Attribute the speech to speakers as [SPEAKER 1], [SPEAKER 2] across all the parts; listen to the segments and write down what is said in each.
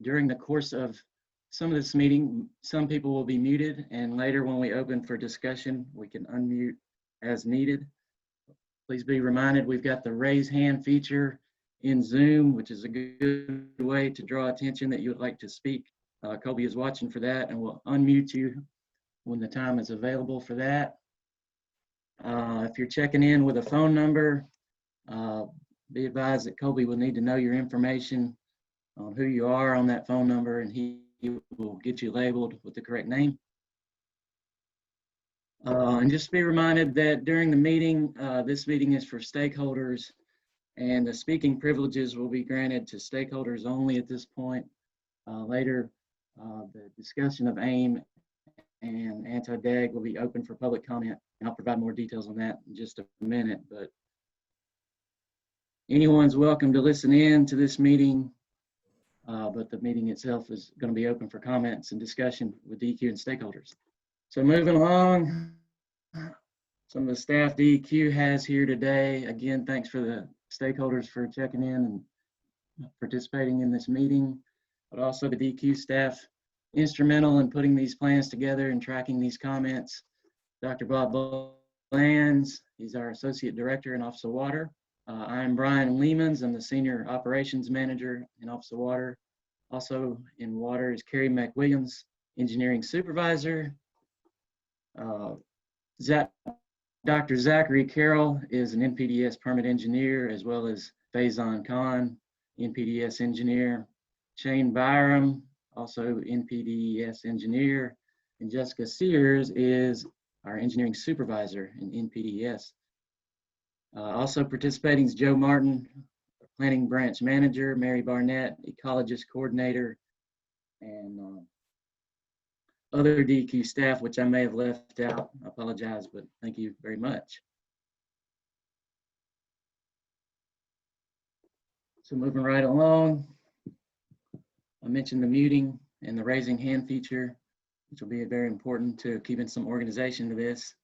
[SPEAKER 1] During the course of some of this meeting, some people will be muted, and later when we open for discussion, we can unmute as needed. Please be reminded we've got the raise hand feature in Zoom, which is a good way to draw attention that you would like to speak. Colby is watching for that, and we'll unmute you when the time is available for that. If you're checking in with a phone number, be advised that Colby will need to know your information on who you are on that phone number, and he will get you labeled with the correct name. And just be reminded that during the meeting, this meeting is for stakeholders, and the speaking privileges will be granted to stakeholders only at this point. Later, the discussion of AIM and Anti-Deg will be open for public comment, and I'll provide more details on that in just a minute. But anyone's welcome to listen in to this meeting, but the meeting itself is going to be open for comments and discussion with DEQ and stakeholders. So moving along, some of the staff DEQ has here today. Again, thanks for the stakeholders for checking in and participating in this meeting, but also the DEQ staff instrumental in putting these plans together and tracking these comments. Dr. Bob Blands, he's our Associate Director in Office of Water. I'm Brian Lehmans, I'm the Senior Operations Manager in Office of Water. Also in Water is Carrie McWilliams, Engineering Supervisor. Dr. Zachary Carroll is an NPDES Permit Engineer, as well as Faison Khan, NPDES Engineer. Shane Byram, also NPDES Engineer. And Jessica Sears is our Engineering Supervisor in NPDES. Also participating is Joe Martin, Planning Branch Manager, Mary Barnett, Ecologist Coordinator, and other DEQ staff, which I may have left out. I apologize, but thank you very much. So moving right along, I mentioned the muting and the raising hand feature, which will be very important to keeping some organization to this.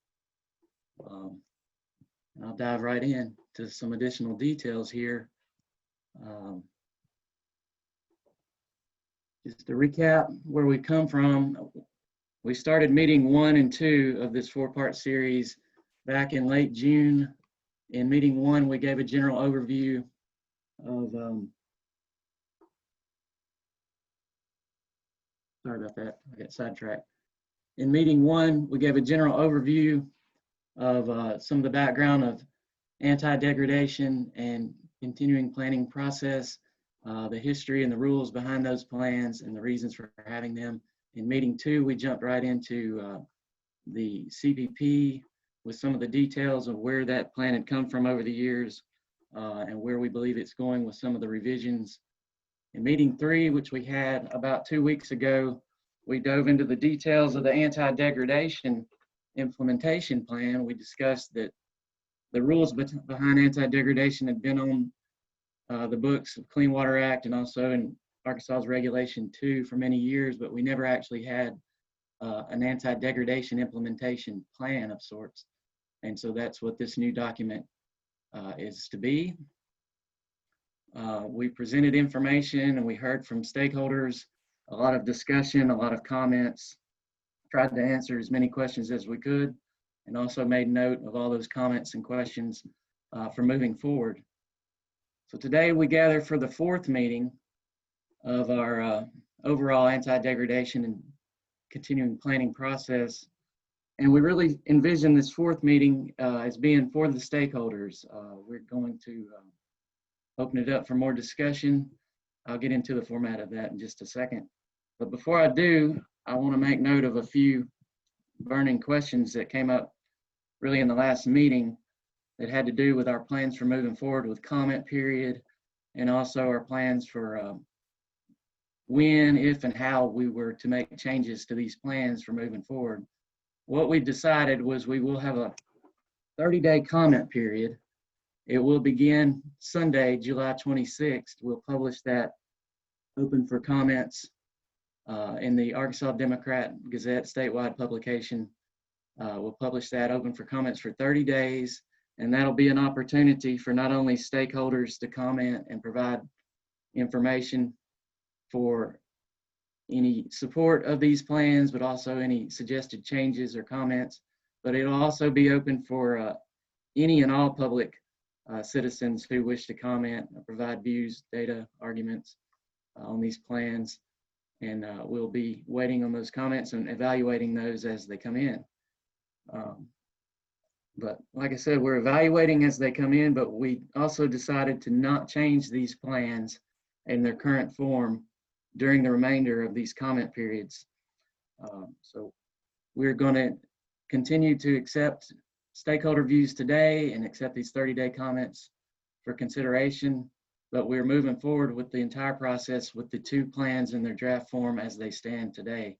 [SPEAKER 1] And I'll dive right in to some additional details here. Just to recap where we come from, we started meeting 1 and 2 of this 4-part series back in late June. In meeting 1, we gave a general overview of, sorry about that, I got sidetracked. In meeting 1, we gave a general overview of some of the background of anti-degradation and continuing planning process, the history and the rules behind those plans and the reasons for having them. In meeting 2, we jumped right into the CPP with some of the details of where that plan had come from over the years and where we believe it's going with some of the revisions. In meeting 3, which we had about 2 weeks ago, we dove into the details of the anti-degradation implementation plan. We discussed that the rules behind anti-degradation had been on the books of Clean Water Act and also in Arkansas's Regulation 2 for many years, but we never actually had an anti-degradation implementation plan of sorts. And so that's what this new document is to be. We presented information and we heard from stakeholders, a lot of discussion, a lot of comments, tried to answer as many questions as we could, and also made note of all those comments and questions for moving forward. So today we gather for the 4th meeting of our overall anti-degradation and continuing planning process. And we really envision this 4th meeting as being for the stakeholders. We're going to open it up for more discussion. I'll get into the format of that in just a second. But before I do, I want to make note of a few burning questions that came up really in the last meeting that had to do with our plans for moving forward with comment period, and also our plans for when, if, and how we were to make changes to these plans for moving forward. What we decided was we will have a 30-day comment period. It will begin Sunday, July 26th. We'll publish that open for comments in the Arkansas Democrat Gazette statewide publication. We'll publish that open for comments for 30 days, and that'll be an opportunity for not only stakeholders to comment and provide information for any support of these plans, but also any suggested changes or comments. But it'll also be open for any and all public citizens who wish to comment, provide views, data, arguments on these plans. And we'll be waiting on those comments and evaluating those as they come in. But like I said, we're evaluating as they come in, but we also decided to not change these plans in their current form during the remainder of these comment periods. So we're going to continue to accept stakeholder views today and accept these 30-day comments for consideration, but we're moving forward with the entire process with the two plans in their draft form as they stand today.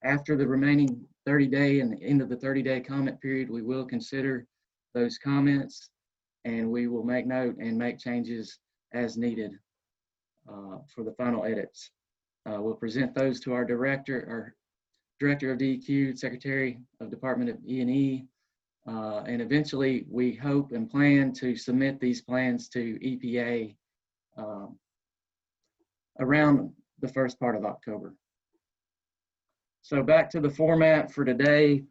[SPEAKER 1] After the remaining 30-day and the end of the 30-day comment period, we will consider those comments and we will make note and make changes as needed for the final edits. We'll present those to our director of DEQ, Secretary of Department of E&E, and eventually we hope and plan to submit these plans to EPA around the first part of October. So back to the format for today.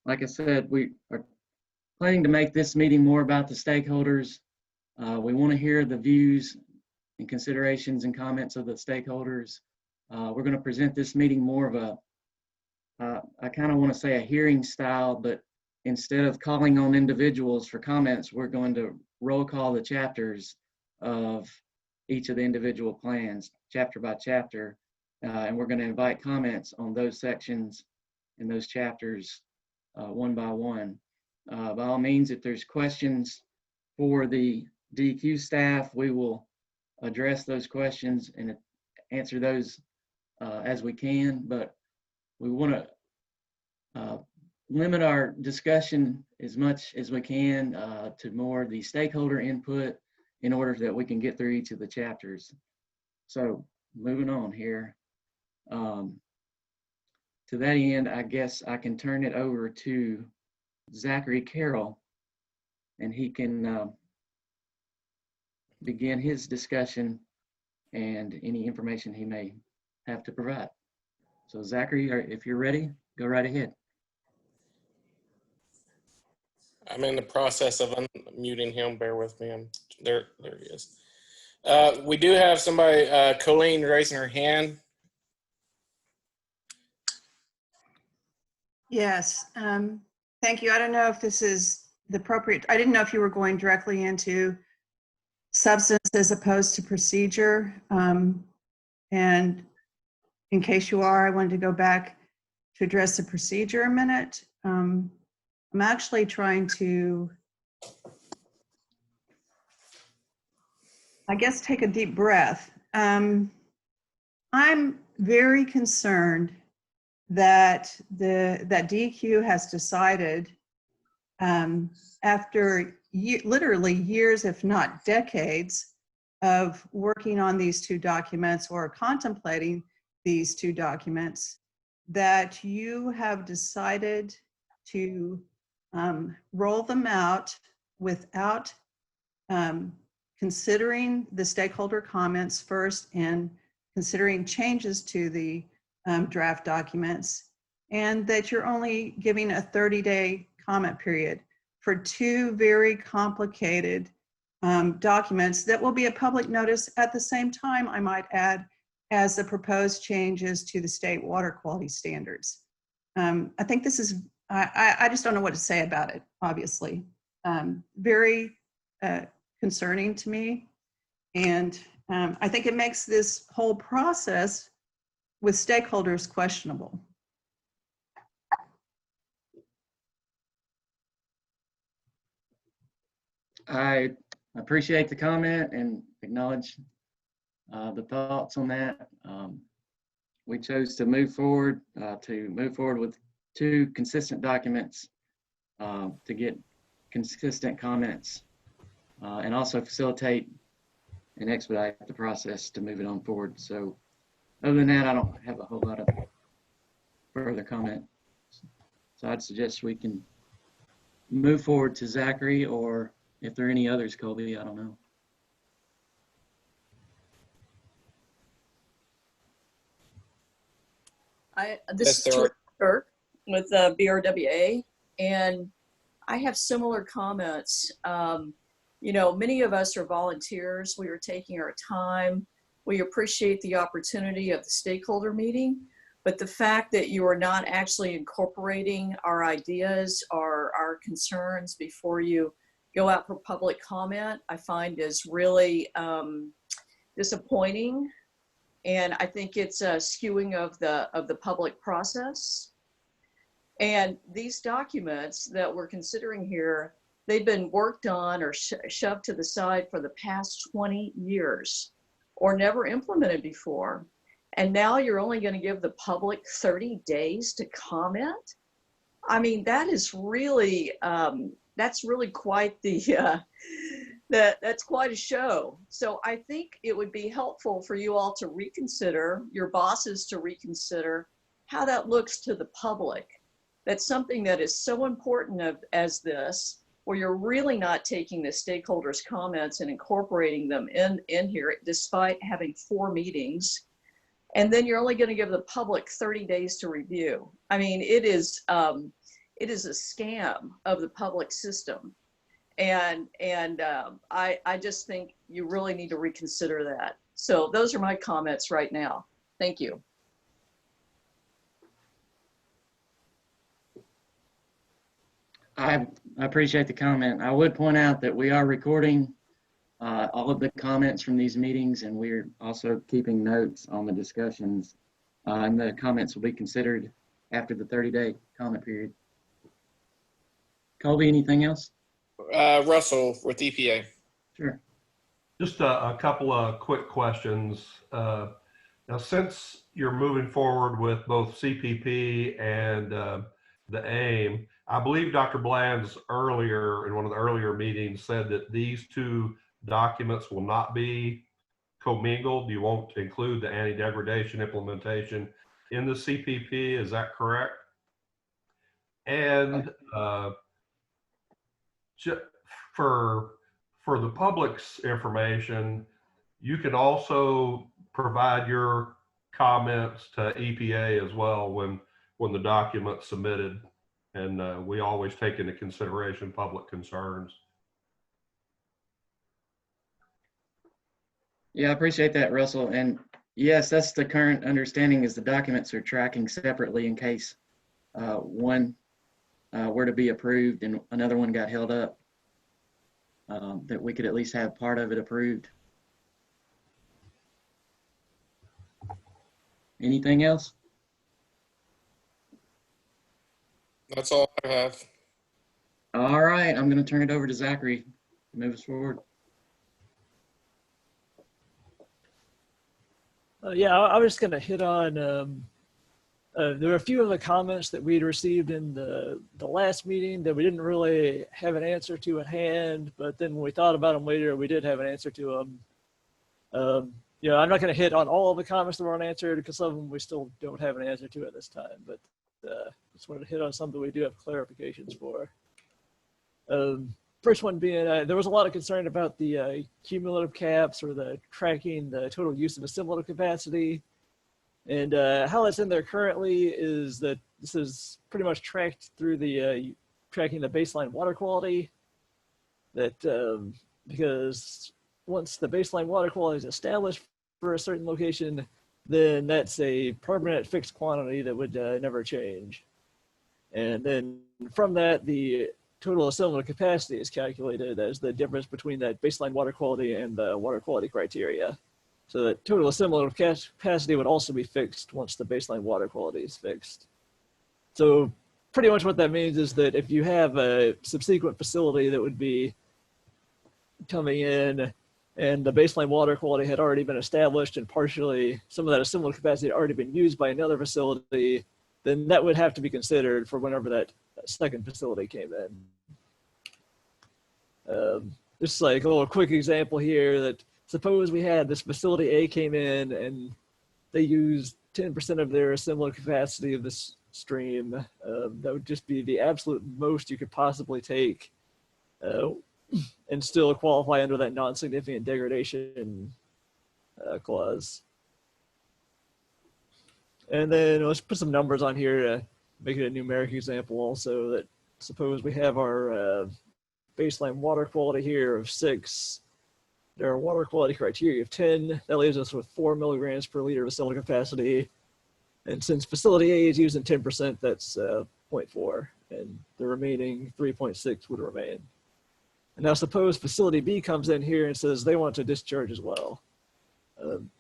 [SPEAKER 1] Like I said, we are planning to make this meeting more about the stakeholders. We want to hear the views and considerations and comments of the stakeholders. We're going to present this meeting more of a, I kind of want to say a hearing style, but instead of calling on individuals for comments, we're going to roll call the chapters of each of the individual plans, chapter by chapter. And we're going to invite comments on those sections and those chapters one by one. By all means, if there's questions for the DEQ staff, we will address those questions and answer those as we can, but we want to limit our discussion as much as we can to more the stakeholder input in order that we can get through each of the chapters. So moving on here. To that end, I guess I can turn it over to Zachary Carroll, and he can begin his discussion and any information he may have to provide. So Zachary, if you're ready, go right ahead.
[SPEAKER 2] I'm in the process of unmuting him. Bear with me. There he is. We do have somebody, Colleen, raising her hand.
[SPEAKER 3] Yes, thank you. I don't know if this is the appropriate, I didn't know if you were going directly into substance as opposed to procedure. And in case you are, I wanted to go back to address the procedure a minute. I'm actually trying to, I guess, take a deep breath. I'm very concerned that that DEQ has decided after literally years, if not decades, of working on these two documents or contemplating these two documents, that you have decided to roll them out without considering the stakeholder comments first and considering changes to the draft documents, and that you're only giving a 30-day comment period for two very complicated documents that will be a public notice at the same time, I might add, as the proposed changes to the state water quality standards. I think this is, I just don't know what to say about it, obviously. Very concerning to me. And I think it makes this whole process with stakeholders questionable.
[SPEAKER 1] I appreciate the comment and acknowledge the thoughts on that. We chose to move forward with two consistent documents to get consistent comments and also facilitate and expedite the process to move it on forward. So other than that, I don't have a whole lot of further comment. So I'd suggest we can move forward to Zachary, or if there are any others, Colby, I don't know.
[SPEAKER 4] This
[SPEAKER 2] Yes,
[SPEAKER 4] is
[SPEAKER 2] there
[SPEAKER 4] Teresa
[SPEAKER 2] are.
[SPEAKER 4] Kirk with BRWA, and I have similar comments. You know, many of us are volunteers. We are taking our time. We appreciate the opportunity of the stakeholder meeting, but the fact that you are not actually incorporating our ideas or our concerns before you go out for public comment, I find is really disappointing. And I think it's a skewing of the public process. And these documents that we're considering here, they've been worked on or shoved to the side for the past 20 years or never implemented before. And now you're only going to give the public 30 days to comment. I mean, that is really, that's really quite the, that's quite a show. So I think it would be helpful for you all to reconsider, your bosses to reconsider how that looks to the public. That's something that is so important as this, where you're really not taking the stakeholders' comments and incorporating them in here, despite having 4 meetings. And then you're only going to give the public 30 days to review. I mean, it is a scam of the public system. And I just think you really need to reconsider that. So those are my comments right now. Thank you.
[SPEAKER 1] I appreciate the comment. I would point out that we are recording all of the comments from these meetings, and we're also keeping notes on the discussions, and the comments will be considered after the 30-day comment period. Colby, anything else?
[SPEAKER 2] Russell with EPA.
[SPEAKER 1] Sure.
[SPEAKER 5] Just a couple of quick questions. Now, since you're moving forward with both CPP and the AIM, I believe Dr. Bland's earlier, in one of the earlier meetings, said that these 2 documents will not be commingled. You won't include the anti-degradation implementation in the CPP. Is that correct? And for the public's information, you can also provide your comments to EPA as well when the document's submitted. And we always take into consideration public concerns.
[SPEAKER 1] Yeah, I appreciate that, Russell. And yes, that's the current understanding, is the documents are tracking separately in case one were to be approved and another one got held up, that we could at least have part of it approved. Anything else?
[SPEAKER 2] That's all I have.
[SPEAKER 1] All right, I'm going to turn it over to Zachary to move us forward.
[SPEAKER 6] Yeah, I was just going to hit on, there were a few of the comments that we'd received in the last meeting that we didn't really have an answer to at hand, but then when we thought about them later, we did have an answer to them. You know, I'm not going to hit on all of the comments that were unanswered because some of them we still don't have an answer to at this time, but just wanted to hit on something we do have clarifications for. First one being, there was a lot of concern about the cumulative caps or the tracking the total use of assimilative capacity. And how that's in there currently is that this is pretty much tracked through the tracking the baseline water quality. That because once the baseline water quality is established for a certain location, then that's a permanent fixed quantity that would never change. And then from that, the total assimilative capacity is calculated as the difference between that baseline water quality and the water quality criteria. So that total assimilative capacity would also be fixed once the baseline water quality is fixed. So pretty much what that means is that if you have a subsequent facility that would be coming in and the baseline water quality had already been established and partially some of that assimilative capacity had already been used by another facility, then that would have to be considered for whenever that second facility came in. Just like a little quick example here that suppose we had this facility A came in and they used 10% of their assimilative capacity of this stream. That would just be the absolute most you could possibly take and still qualify under that non-significant degradation clause. And then let's put some numbers on here to make it a numeric example also. That suppose we have our baseline water quality here of 6. There are water quality criteria of 10. That leaves us with 4 milligrams per liter facility capacity. And since facility A is using 10%, that's 0.4. And the remaining 3.6 would remain. And now suppose facility B comes in here and says they want to discharge as well.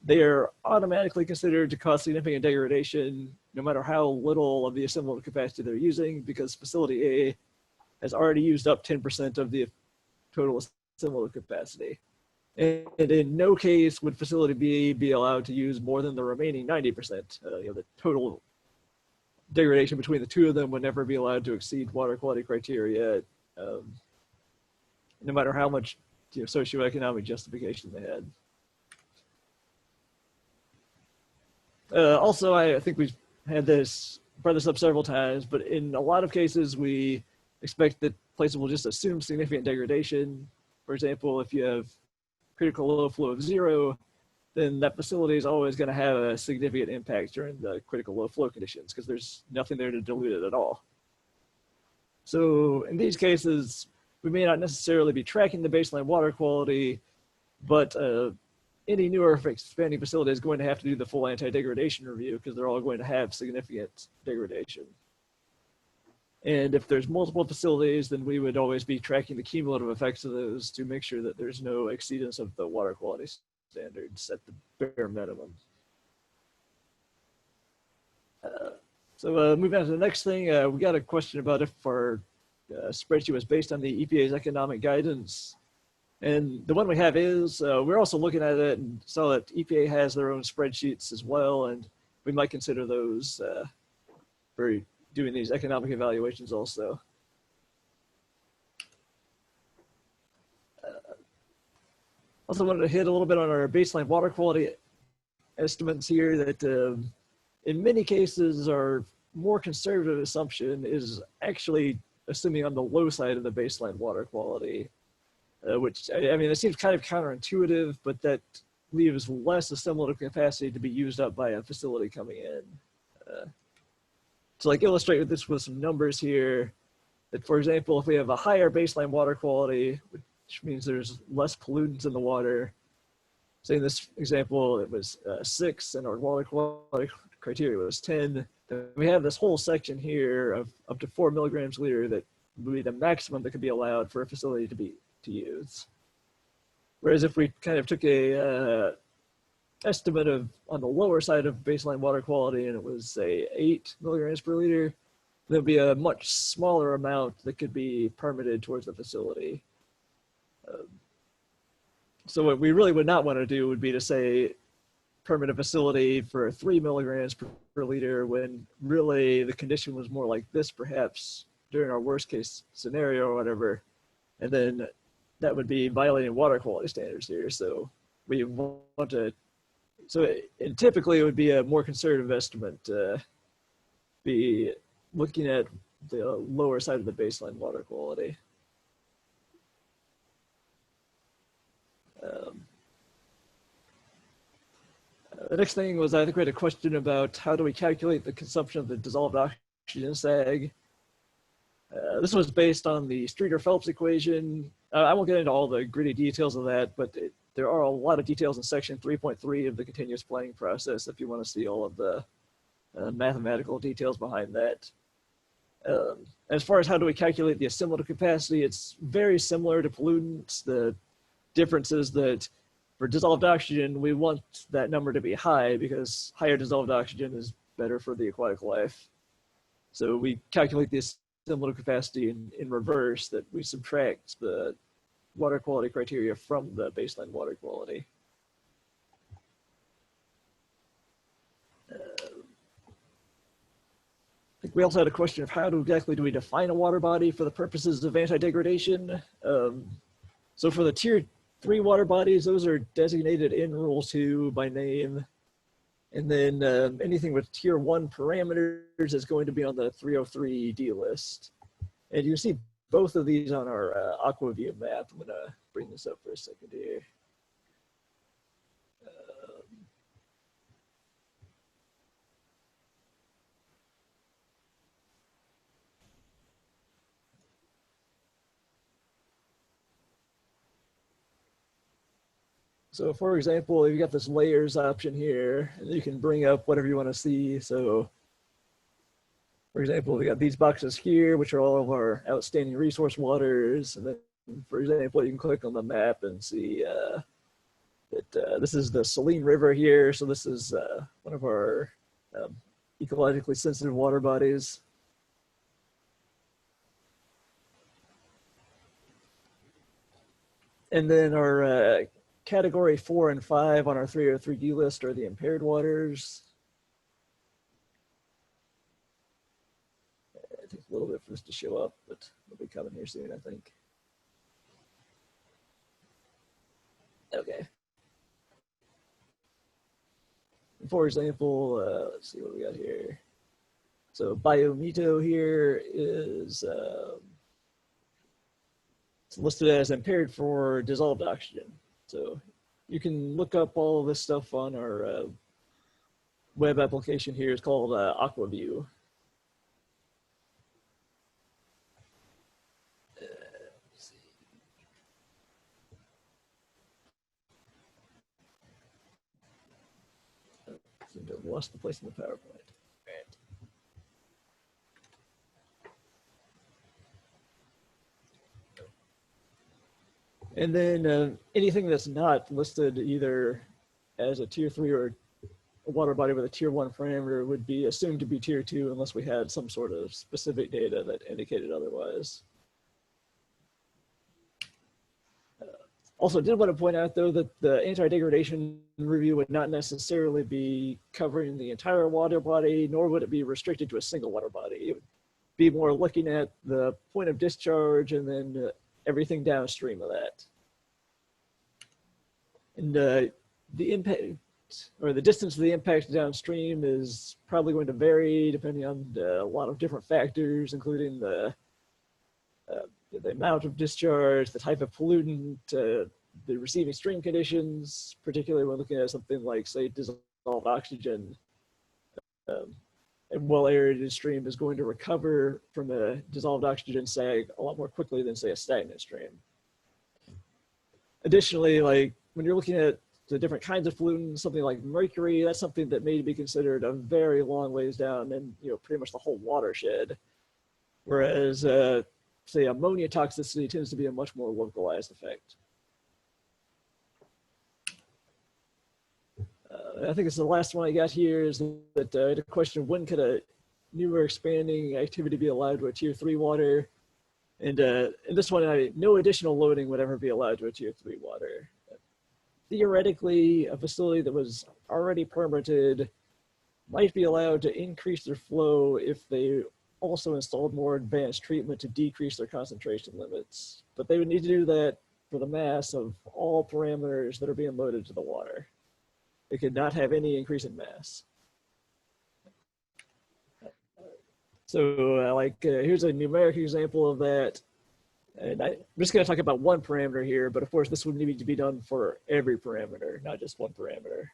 [SPEAKER 6] They are automatically considered to cause significant degradation, no matter how little of the assimilative capacity they're using, because facility A has already used up 10% of the total assimilative capacity. And in no case would facility B be allowed to use more than the remaining 90%. The total degradation between the two of them would never be allowed to exceed water quality criteria, no matter how much socioeconomic justification they had. Also, I think we've brought this up several times, but in a lot of cases, we expect that places will just assume significant degradation. For example, if you have critical low flow of 0, then that facility is always going to have a significant impact during the critical low flow conditions because there's nothing there to dilute it at all. So in these cases, we may not necessarily be tracking the baseline water quality, but any newer expanding facility is going to have to do the full anti-degradation review because they're all going to have significant degradation. And if there's multiple facilities, then we would always be tracking the cumulative effects of those to make sure that there's no exceedance of the water quality standards at the bare minimum. So moving on to the next thing, we got a question about if our spreadsheet was based on the EPA's economic guidance. And the one we have is, we're also looking at it and saw that EPA has their own spreadsheets as well, and we might consider those for doing these economic evaluations also. Also wanted to hit a little bit on our baseline water quality estimates here that in many cases our more conservative assumption is actually assuming on the low side of the baseline water quality. Which, I mean, it seems kind of counterintuitive, but that leaves less assimilative capacity to be used up by a facility coming in. To like illustrate this with some numbers here, that for example, if we have a higher baseline water quality, which means there's less pollutants in the water, say in this example, it was 6 and our water quality criteria was 10, then we have this whole section here of up to 4 milligrams a liter that would be the maximum that could be allowed for a facility to use. Whereas if we kind of took a estimate of on the lower side of baseline water quality and it was say 8 milligrams per liter, there'd be a much smaller amount that could be permitted towards the facility. So what we really would not want to do would be to say permit a facility for 3 milligrams per liter when really the condition was more like this perhaps during our worst case scenario or whatever, and then that would be violating water quality standards here. So we want to, and typically it would be a more conservative estimate, be looking at the lower side of the baseline water quality. The next thing was, I think we had a question about how do we calculate the consumption of the dissolved oxygen sag. This was based on the Streeter-Phelps equation. I won't get into all the gritty details of that, but there are a lot of details in section 3.3 of the continuous planning process if you want to see all of the mathematical details behind that. As far as how do we calculate the assimilative capacity, it's very similar to pollutants. The difference is that for dissolved oxygen, we want that number to be high because higher dissolved oxygen is better for the aquatic life. So we calculate this assimilative capacity in reverse, that we subtract the water quality criteria from the baseline water quality. I think we also had a question of how exactly do we define a water body for the purposes of anti-degradation. So for the tier 3 water bodies, those are designated in Rule 2 by name. And then anything with tier 1 parameters is going to be on the 303D list. And you see both of these on our AquaView map. I'm gonna bring this up for a second here. So for example, you've got this layers option here, and you can bring up whatever you want to see. So for example, we got these boxes here, which are all of our outstanding resource waters. And then, for example, you can click on the map and see that this is the Saline River here. So this is one of our ecologically sensitive water bodies. And then our category 4 and 5 on our 303D list are the impaired waters. It takes a little bit for this to show up, but it'll be coming here soon, I think. Okay. For example, let's see what we got here. So Biomito here is it's listed as impaired for dissolved oxygen. So you can look up all of this stuff on our web application here. It's called OWQ. I seem to have lost the place in the PowerPoint. And then anything that's not listed either as a tier 3 or a water body with a tier 1 parameter would be assumed to be tier 2 unless we had some sort of specific data that indicated otherwise. Also, I did want to point out, though, that the anti-degradation review would not necessarily be covering the entire water body, nor would it be restricted to a single water body. It would be more looking at the point of discharge and then everything downstream of that. And the impact, or the distance of the impact downstream, is probably going to vary depending on a lot of different factors, including the amount of discharge, the type of pollutant, the receiving stream conditions, particularly when looking at something like, say, dissolved oxygen. A well-aerated stream is going to recover from a dissolved oxygen sag a lot more quickly than, say, a stagnant stream. Additionally, like when you're looking at the different kinds of pollutants, something like mercury, that's something that may be considered a very long ways down in, pretty much the whole watershed. Whereas, say, ammonia toxicity tends to be a much more localized effect. I think it's the last one I got here is that I had a question of when could a new or expanding activity be allowed to a tier 3 water? And in this one, no additional loading would ever be allowed to a tier 3 water. Theoretically, a facility that was already permitted might be allowed to increase their flow if they also installed more advanced treatment to decrease their concentration limits. But they would need to do that for the mass of all parameters that are being loaded to the water. It could not have any increase in mass. So here's a numeric example of that. And I'm just going to talk about one parameter here, but of course this would need to be done for every parameter, not just one parameter.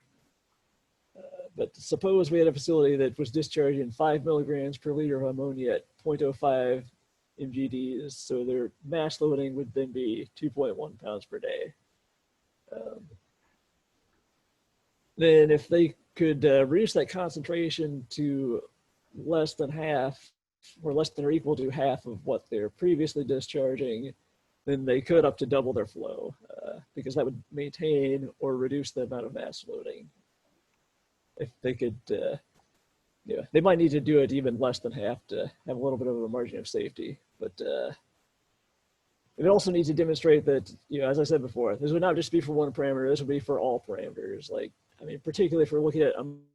[SPEAKER 6] But suppose we had a facility that was discharging 5 milligrams per liter of ammonia at 0.05 mgds, so their mass loading would then be 2.1 pounds per day. Then if they could reduce that concentration to less than half, or less than or equal to half of what they're previously discharging, then they could up to double their flow, because that would maintain or reduce the amount of mass loading. If they could, they might need to do it even less than half to have a little bit of a margin of safety. But it would also need to demonstrate that, as I said before, this would not just be for one parameter, this would be for all parameters. Particularly if we're looking at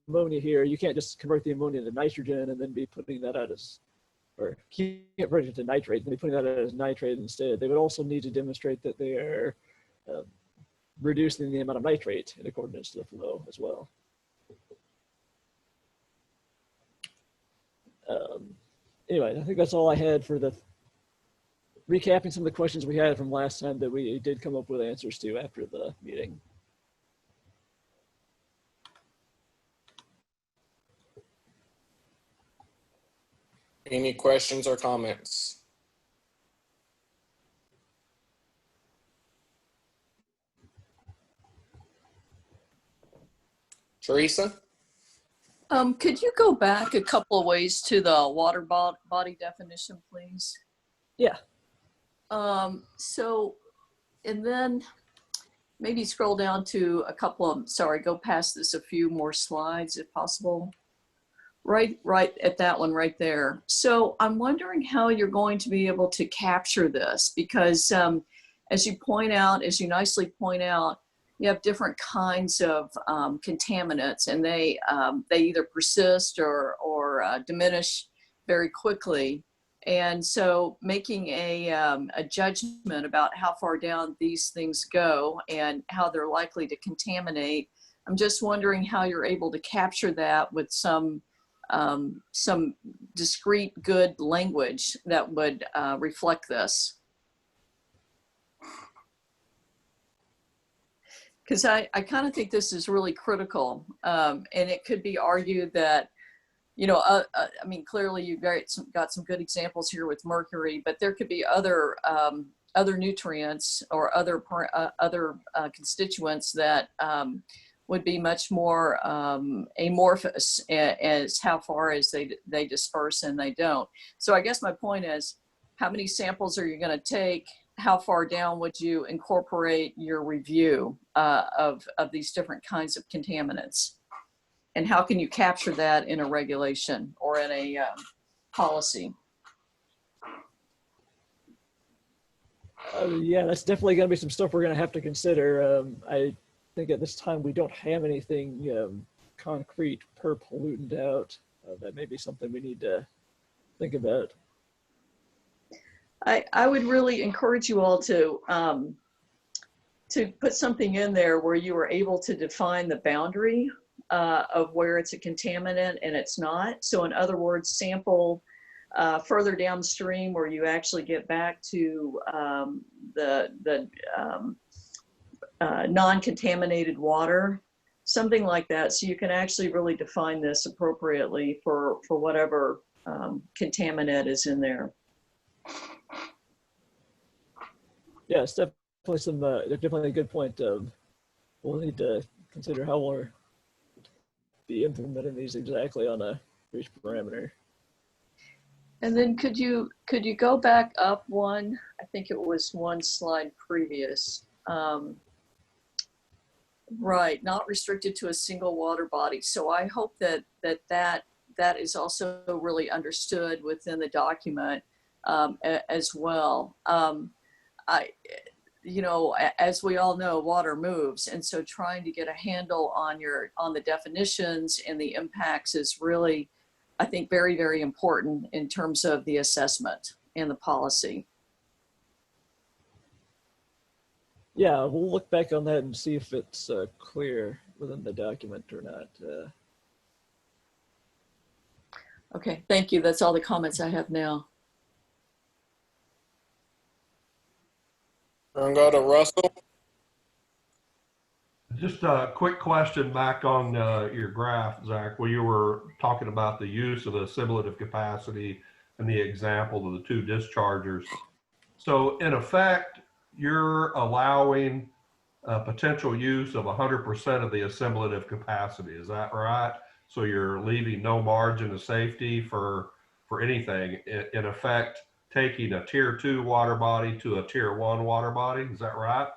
[SPEAKER 6] ammonia here, you can't just convert the ammonia to nitrogen and then be putting that out as, or keep converting it to nitrate and be putting that out as nitrate instead. They would also need to demonstrate that they are reducing the amount of nitrate in accordance to the flow as well. Anyway, I think that's all I had for the recapping some of the questions we had from last time that we did come up with answers to after the meeting.
[SPEAKER 2] Any questions or comments? Teresa?
[SPEAKER 4] Could you go back a couple of ways to the water body definition, please?
[SPEAKER 6] Yeah.
[SPEAKER 4] So, and then maybe scroll down to a couple of, sorry, go past this a few more slides if possible. Right at that one right there. So I'm wondering how you're going to be able to capture this, because as you point out, as you nicely point out, you have different kinds of contaminants, and they either persist or diminish very quickly. And so making a judgment about how far down these things go and how they're likely to contaminate, I'm just wondering how you're able to capture that with some discrete, good language that would reflect this. Because I kind of think this is really critical, and it could be argued that, you know, I mean, clearly you've got some good examples here with mercury, but there could be other nutrients or other constituents that would be much more amorphous as how far as they disperse and they don't. So I guess my point is, how many samples are you going to take? How far down would you incorporate your review of these different kinds of contaminants? And how can you capture that in a regulation or in a policy?
[SPEAKER 6] Yeah, that's definitely going to be some stuff we're going to have to consider. I think at this time we don't have anything concrete per pollutant out. That may be something we need to think about.
[SPEAKER 4] I would really encourage you all to put something in there where you are able to define the boundary of where it's a contaminant and it's not. So in other words, sample further downstream where you actually get back to the non-contaminated water, something like that. So you can actually really define this appropriately for whatever contaminant is in there.
[SPEAKER 6] Yeah, it's definitely a good point. We'll need to consider how we'll be implementing these exactly on each parameter.
[SPEAKER 4] And then could you go back up one? I think it was one slide previous. Right, not restricted to a single water body. So I hope that is also really understood within the document as well. You know, as we all know, water moves, and so trying to get a handle on the definitions and the impacts is really, I think, very, very important in terms of the assessment and the policy.
[SPEAKER 6] Yeah, we'll look back on that and see if it's clear within the document or not.
[SPEAKER 4] Okay, thank you. That's all the comments I have now.
[SPEAKER 2] We're gonna go to Russell.
[SPEAKER 5] Just a quick question back on your graph, Zach, where you were talking about the use of the assimilative capacity and the example of the two dischargers. So in effect, you're allowing potential use of 100% of the assimilative capacity. Is that right? So you're leaving no margin of safety for anything. In effect, taking a tier 2 water body to a tier 1 water body. Is that right?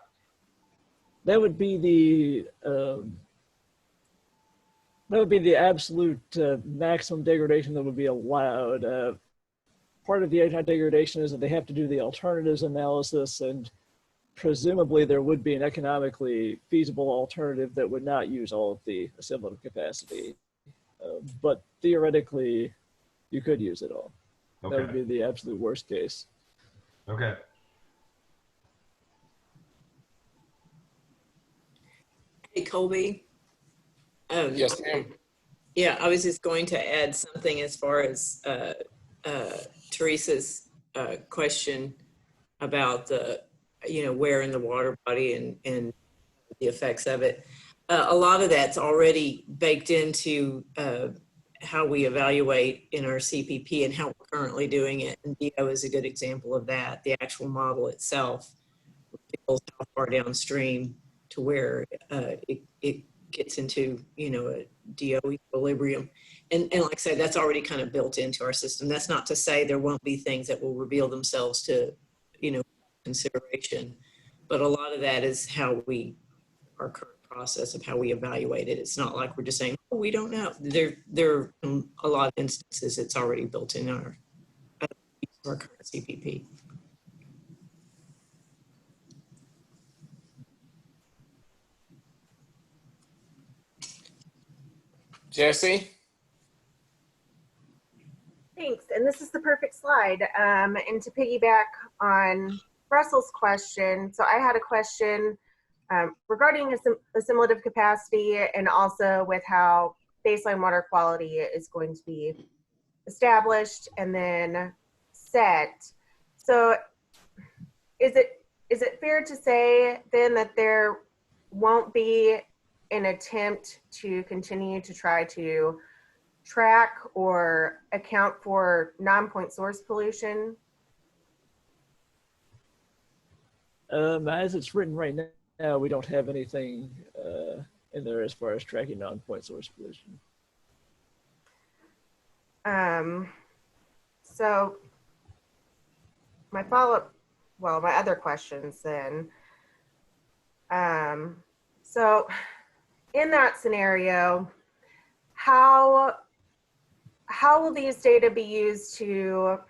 [SPEAKER 6] That would be the absolute maximum degradation that would be allowed. Part of the anti-degradation is that they have to do the alternatives analysis, and presumably there would be an economically feasible alternative that would not use all of the assimilative capacity. But theoretically, you could use it all.
[SPEAKER 5] Okay.
[SPEAKER 6] That would be the absolute worst case.
[SPEAKER 5] Okay.
[SPEAKER 7] Hey, Colby.
[SPEAKER 2] Yes, ma'am.
[SPEAKER 7] Yeah, I was just going to add something as far as Teresa's question about the, where in the water body and the effects of it. A lot of that's already baked into how we evaluate in our CPP and how we're currently doing it. And DO is a good example of that. The actual model itself, how far downstream to where it gets into, you know, a DO equilibrium. And like I said, that's already kind of built into our system. That's not to say there won't be things that will reveal themselves to, you know, consideration. But a lot of that is how our current process of how we evaluate it. It's not like we're just saying, oh, we don't know. There are a lot of instances it's already built in our current CPP.
[SPEAKER 2] Jesse?
[SPEAKER 8] Thanks. And this is the perfect slide. And to piggyback on Russell's question, so I had a question regarding assimilative capacity and also with how baseline water quality is going to be established and then set. So is it fair to say then that there won't be an attempt to continue to try to track or account for non-point source pollution?
[SPEAKER 6] As it's written right now, we don't have anything in there as far as tracking non-point source pollution.
[SPEAKER 8] So my other questions then. So in that scenario, how will these data be used to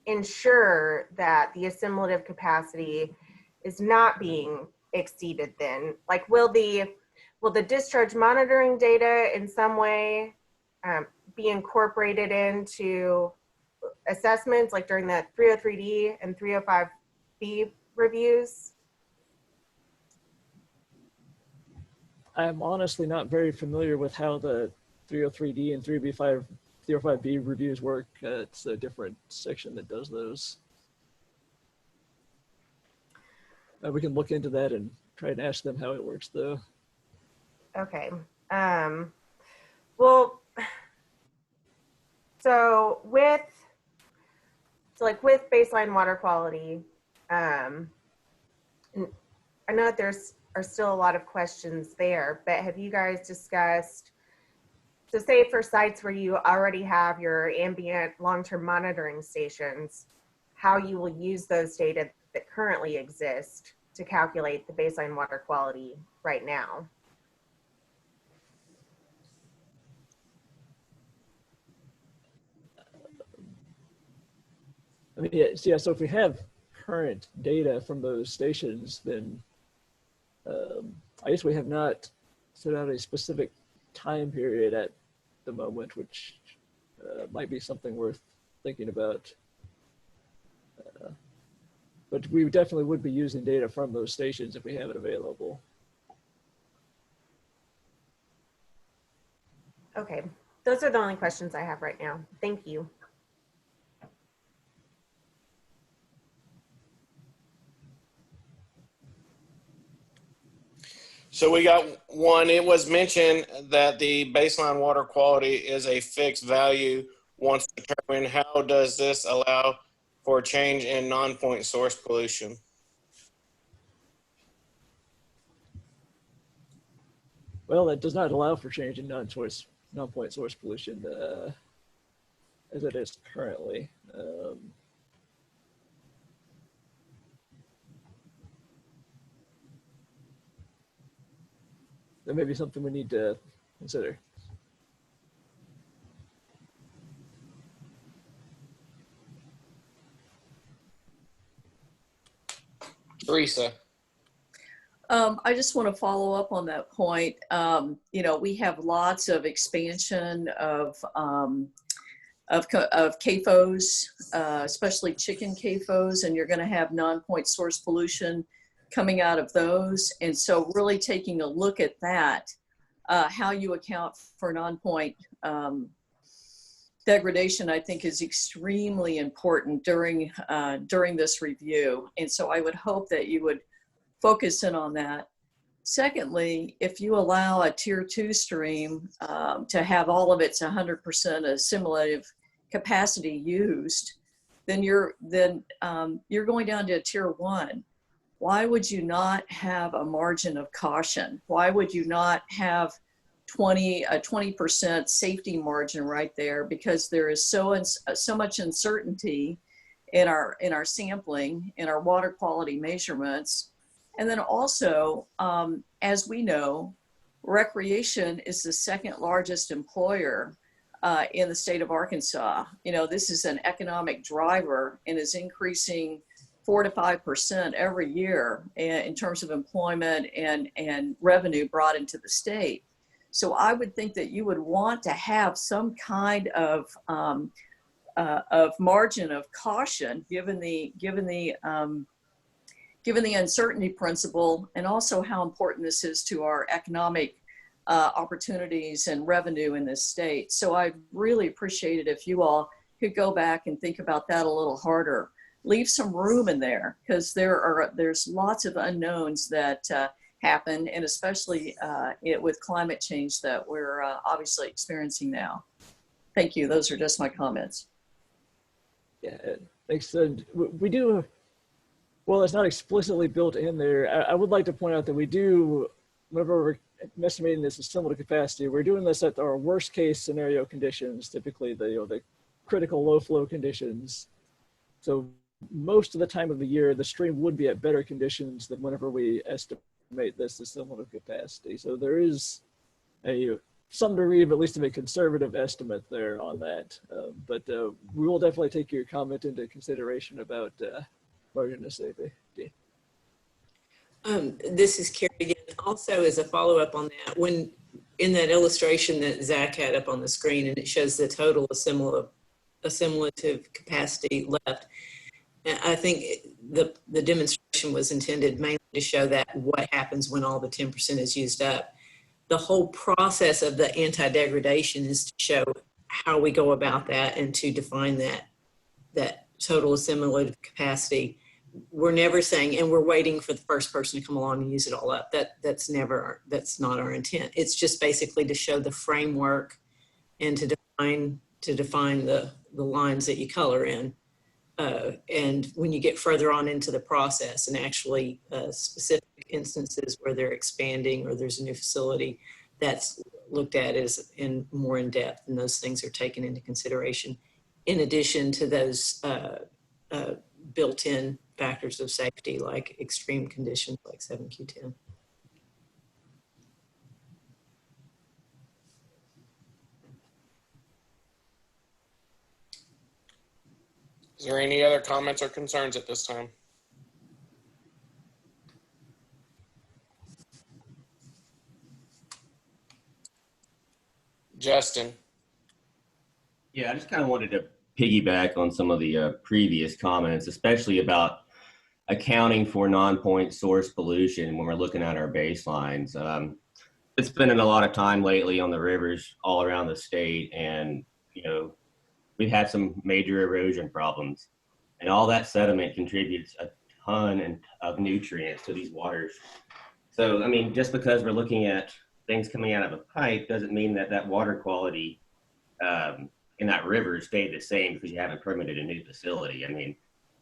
[SPEAKER 8] ensure that the assimilative capacity is not being exceeded then? Like, will the discharge monitoring data in some way be incorporated into assessments, like during the 303D and 305B reviews?
[SPEAKER 6] I'm honestly not very familiar with how the 303D and 305B reviews work. It's a different section that does those. We can look into that and try and ask them how it works, though.
[SPEAKER 8] Okay. Well, so with baseline water quality, I know that are still a lot of questions there, but have you guys discussed, so say for sites where you already have your ambient long-term monitoring stations, how you will use those data that currently exist to calculate the baseline water quality right now?
[SPEAKER 6] I mean, yeah, so if we have current data from those stations, then I guess we have not set out a specific time period at the moment, which might be something worth thinking about. But we definitely would be using data from those stations if we have it available.
[SPEAKER 8] Okay, those are the only questions I have right now. Thank you.
[SPEAKER 2] So we got one. It was mentioned that the baseline water quality is a fixed value once determined. How does this allow for a change in non-point source pollution?
[SPEAKER 6] Well, it does not allow for change in non-point source pollution as it is currently. That may be something we need to consider.
[SPEAKER 2] Teresa.
[SPEAKER 4] I just want to follow up on that point. You know, we have lots of expansion of CAFOs, especially chicken CAFOs, and you're going to have non-point source pollution coming out of those. And so really taking a look at that, how you account for non-point degradation, I think is extremely important during this review. And so I would hope that you would focus in on that. Secondly, if you allow a tier 2 stream to have all of its 100% assimilative capacity used, then you're going down to a tier 1. why would you not have a margin of caution? Why would you not have a 20% safety margin right there? Because there is so much uncertainty in our sampling, in our water quality measurements. And then also, as we know, recreation is the second largest employer in the state of Arkansas. You know, this is an economic driver and is increasing 4 to 5% every year in terms of employment and revenue brought into the state. So I would think that you would want to have some kind of margin of caution, given the uncertainty principle, and also how important this is to our economic opportunities and revenue in this state. So I'd really appreciate it if you all could go back and think about that a little harder. Leave some room in there, because there's lots of unknowns that happen, and especially with climate change that we're obviously experiencing now. Thank you. Those are just my comments.
[SPEAKER 6] Yeah, thanks. We do, well, it's not explicitly built in there. I would like to point out that we do, whenever we're estimating this assimilative capacity, we're doing this at our worst case scenario conditions, typically the critical low flow conditions. So most of the time of the year, the stream would be at better conditions than whenever we estimate this assimilative capacity. So there is some degree of at least a conservative estimate there on that. But we will definitely take your comment into consideration about margin of safety.
[SPEAKER 7] This is Carrie again. Also, as a follow-up on that, when in that illustration that Zach had up on the screen, and it shows the total assimilative capacity left, I think the demonstration was intended mainly to show that what happens when all the 10% is used up. The whole process of the anti-degradation is to show how we go about that and to define that total assimilative capacity. We're never saying, and we're waiting for the first person to come along and use it all up. That's not our intent. It's just basically to show the framework and to define the lines that you color in. And when you get further on into the process and actually specific instances where they're expanding or there's a new facility, that's looked at as more in depth, and those things are taken into consideration in addition to those built-in factors of safety like extreme conditions like 7Q10.
[SPEAKER 2] Is there any other comments or concerns at this time? Justin.
[SPEAKER 9] Yeah, I just kind of wanted to piggyback on some of the previous comments, especially about accounting for non-point source pollution when we're looking at our baselines. Been spending a lot of time lately on the rivers all around the state, and we've had some major erosion problems, and all that sediment contributes a ton of nutrients to these waters. So, I mean, just because we're looking at things coming out of a pipe doesn't mean that water quality in that river stayed the same because you haven't permitted a new facility. I mean,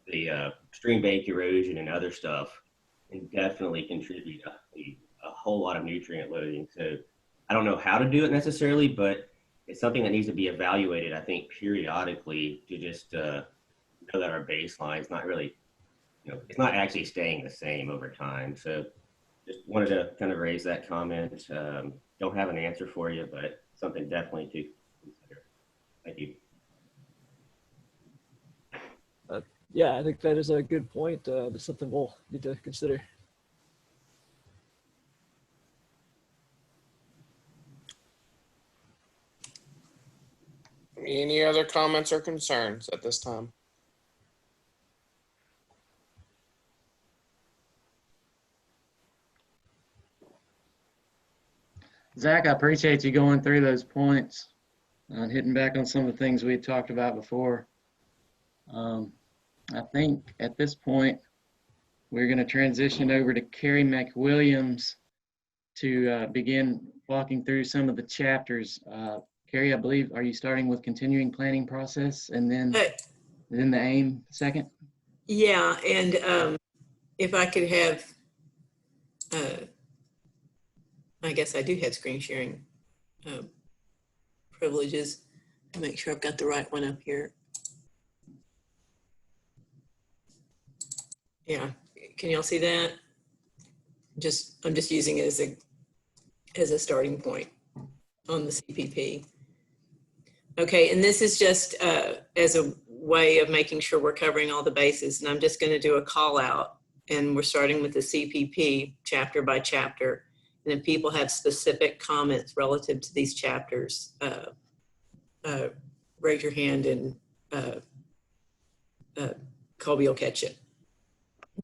[SPEAKER 9] the stream bank erosion and other stuff can definitely contribute a whole lot of nutrient loading. So I don't know how to do it necessarily, but it's something that needs to be evaluated, I think, periodically to just know that our baseline is not really, it's not actually staying the same over time. So just wanted to kind of raise that comment. Don't have an answer for you, but something definitely to consider. Thank you.
[SPEAKER 6] Yeah, I think that is a good point. That's something we'll need to consider.
[SPEAKER 2] Any other comments or concerns at this time?
[SPEAKER 1] Zach, I appreciate you going through those points and hitting back on some of the things we had talked about before. I think at this point, we're going to transition over to Carrie McWilliams to begin walking through some of the chapters. Carrie, I believe, are you starting with continuing planning process and then the aim second?
[SPEAKER 7] Yeah, and if I could have, I guess I do have screen sharing privileges. To make sure I've got the right one up here. Yeah, can y'all see that? I'm just using it as a starting point on the CPP. Okay, and this is just as a way of making sure we're covering all the bases. And I'm just going to do a call out, and we're starting with the CPP chapter by chapter. And if people have specific comments relative to these chapters, raise your hand and Colby will catch it.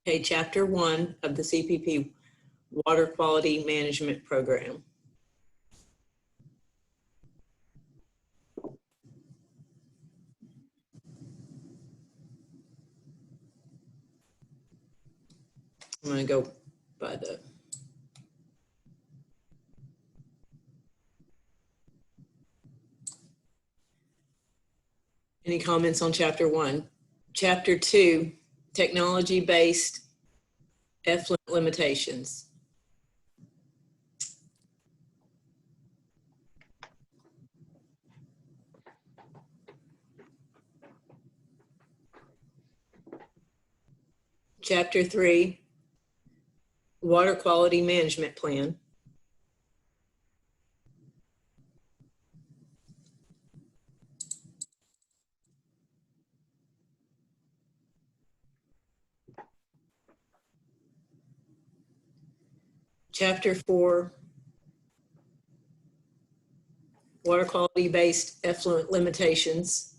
[SPEAKER 7] Okay, chapter 1 of the CPP, Water Quality Management Program. I'm going to go by the any comments on chapter 1? Chapter 2, technology-based effluent limitations. Chapter 3, water quality management plan. Chapter 4, water quality based effluent limitations.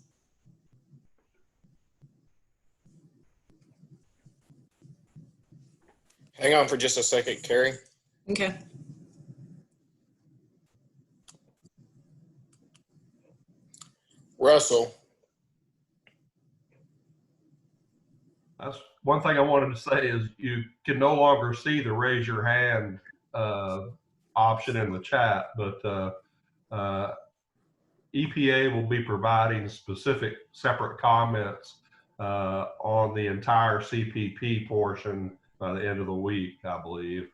[SPEAKER 2] Hang on for just a second, Carrie.
[SPEAKER 7] Okay.
[SPEAKER 2] Russell.
[SPEAKER 5] That's one thing I wanted to say is you can no longer see the raise your hand option in the chat, but EPA will be providing specific separate comments on the entire CPP portion by the end of the week, I believe.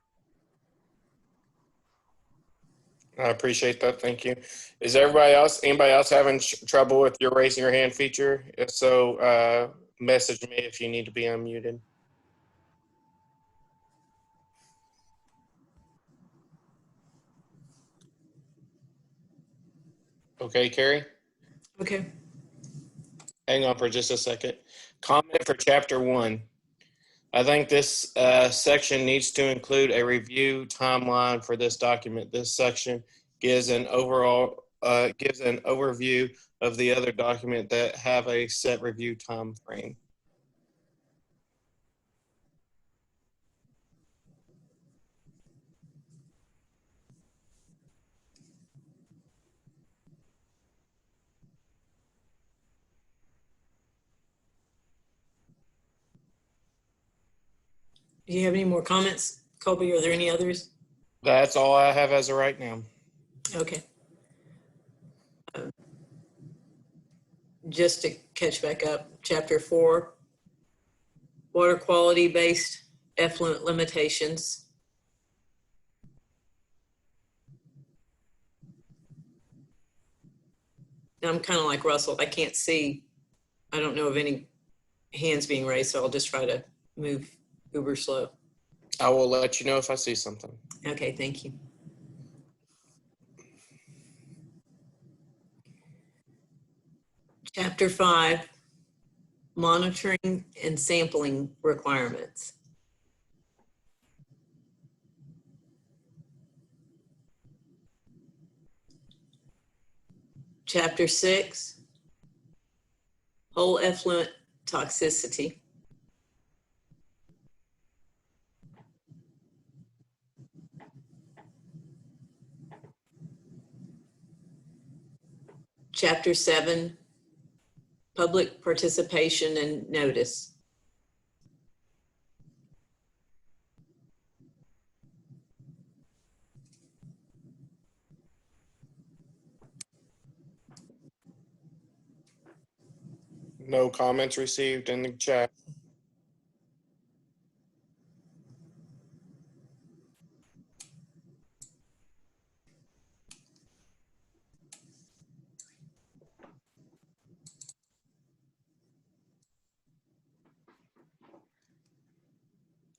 [SPEAKER 2] I appreciate that. Thank you. Is anybody else having trouble with your raising your hand feature? If so, message me if you need to be unmuted. Okay, Carrie?
[SPEAKER 7] Okay.
[SPEAKER 2] Hang on for just a second. Comment for chapter 1. I think this section needs to include a review timeline for this document. This section gives an overview of the other document that have a set review time frame.
[SPEAKER 7] Do you have any more comments, Colby? Are there any others?
[SPEAKER 2] That's all I have as of right now.
[SPEAKER 7] Okay. Just to catch back up, chapter 4, water quality based effluent limitations. Now I'm kind of like Russell. I can't see. I don't know of any hands being raised, so I'll just try to move uber slow.
[SPEAKER 2] I will let you know if I see something.
[SPEAKER 7] Okay, thank you. Chapter 5, monitoring and sampling requirements. Chapter 6, whole effluent toxicity. Chapter 7, public participation and notice.
[SPEAKER 2] No comments received in the chat.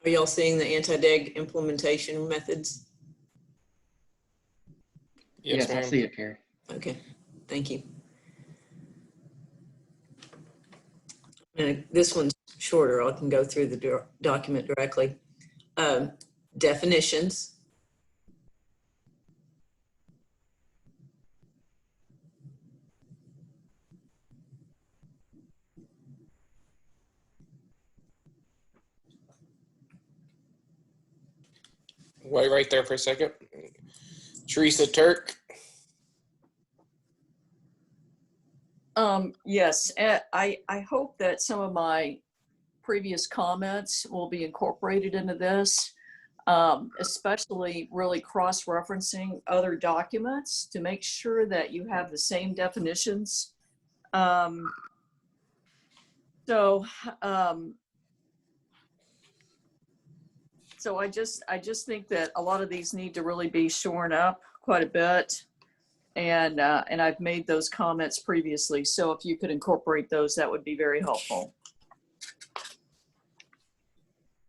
[SPEAKER 7] Are y'all seeing the anti-deg implementation methods?
[SPEAKER 1] Yes, I
[SPEAKER 2] ma'am.
[SPEAKER 1] see it, Carrie.
[SPEAKER 7] Okay, thank you. And this one's shorter. I can go through the document directly. Definitions.
[SPEAKER 2] Wait right there for a second. Teresa Turk.
[SPEAKER 4] Yes, I hope that some of my previous comments will be incorporated into this, especially really cross-referencing other documents to make sure that you have the same definitions. So I just think that a lot of these need to really be shorn up quite a bit. And I've made those comments previously. So if you could incorporate those, that would be very helpful.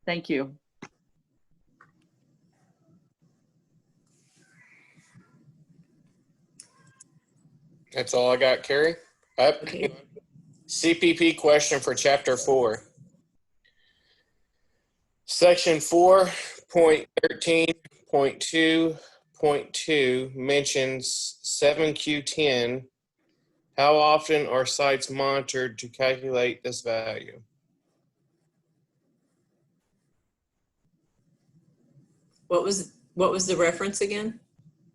[SPEAKER 4] Thank you.
[SPEAKER 2] That's all I got, Carrie.
[SPEAKER 7] Okay.
[SPEAKER 2] CPP question for chapter 4. Section 4.13.2.2 mentions 7Q10. How often are sites monitored to calculate this value?
[SPEAKER 7] What was the reference again?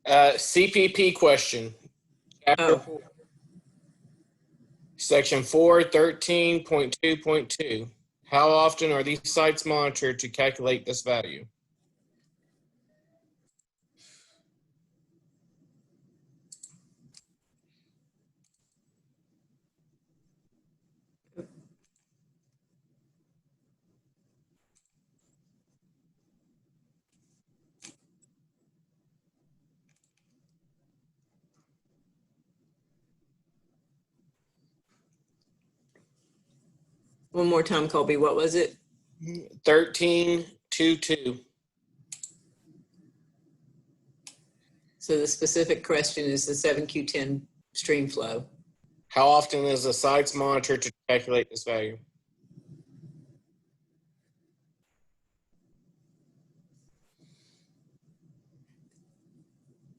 [SPEAKER 2] CPP question. Chapter 4. Section 4.13.2.2. How often are these sites monitored to calculate this value?
[SPEAKER 7] One more time, Colby, what was it?
[SPEAKER 2] 13.2.2.
[SPEAKER 7] So the specific question is the 7Q10 stream flow.
[SPEAKER 2] How often is the sites monitored to calculate this value?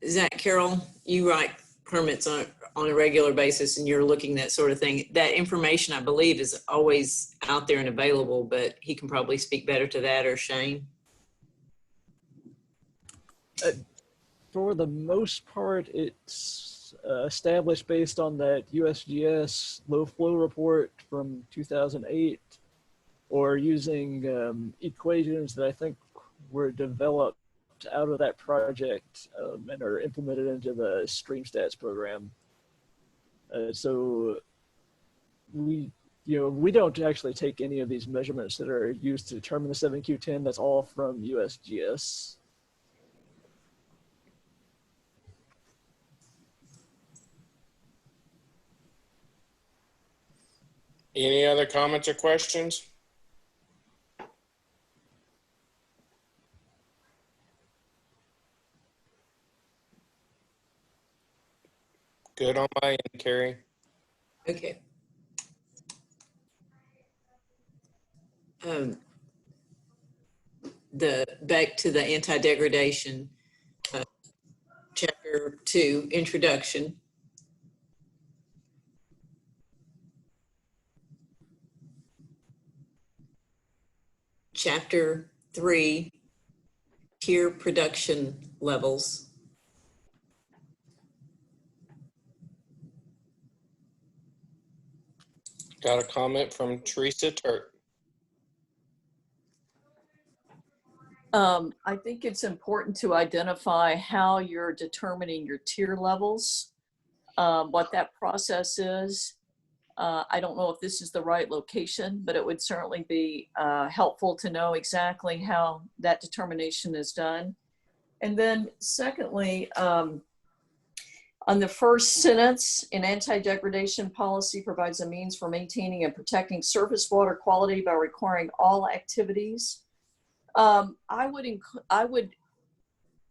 [SPEAKER 7] Zach Carroll, you write permits on a regular basis and you're looking that sort of thing. That information, I believe, is always out there and available, but he can probably speak better to that, or Shane.
[SPEAKER 6] For the most part, it's established based on that USGS low flow report from 2008, or using equations that I think were developed out of that project and are implemented into the StreamStats program. So we don't actually take any of these measurements that are used to determine the 7Q10. That's all from USGS.
[SPEAKER 2] Any other comments or questions? Good on my end, Carrie.
[SPEAKER 7] Okay. Back to the anti-degradation, chapter 2, introduction. Chapter 3, tier production levels.
[SPEAKER 2] Got a comment from Teresa Turk.
[SPEAKER 4] I think it's important to identify how you're determining your tier levels, what that process is. I don't know if this is the right location, but it would certainly be helpful to know exactly how that determination is done. And then secondly, on the first sentence, an anti-degradation policy provides a means for maintaining and protecting surface water quality by requiring all activities I would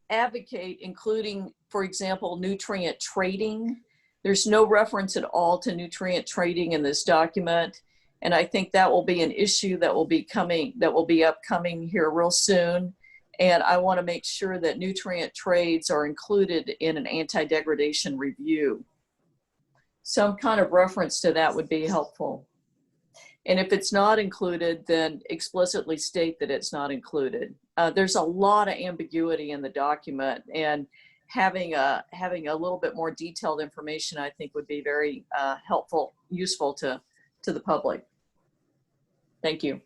[SPEAKER 4] advocate including, for example, nutrient trading. There's no reference at all to nutrient trading in this document. And I think that will be an issue that will be upcoming here real soon. And I want to make sure that nutrient trades are included in an anti-degradation review. Some kind of reference to that would be helpful. And if it's not included, then explicitly state that it's not included. There's a lot of ambiguity in the document, and having a little bit more detailed information, I think, would be very helpful, useful to the public. Thank you.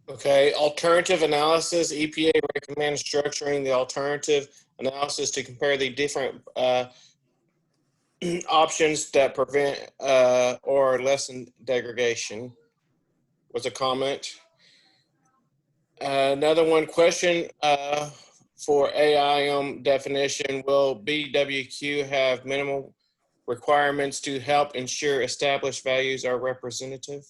[SPEAKER 2] Okay, alternative analysis. EPA recommends structuring the alternative analysis to compare the different options that prevent or lessen degradation. Was a comment. Another one, question for AIM definition. Will BWQ have minimal requirements to help ensure established values are representative?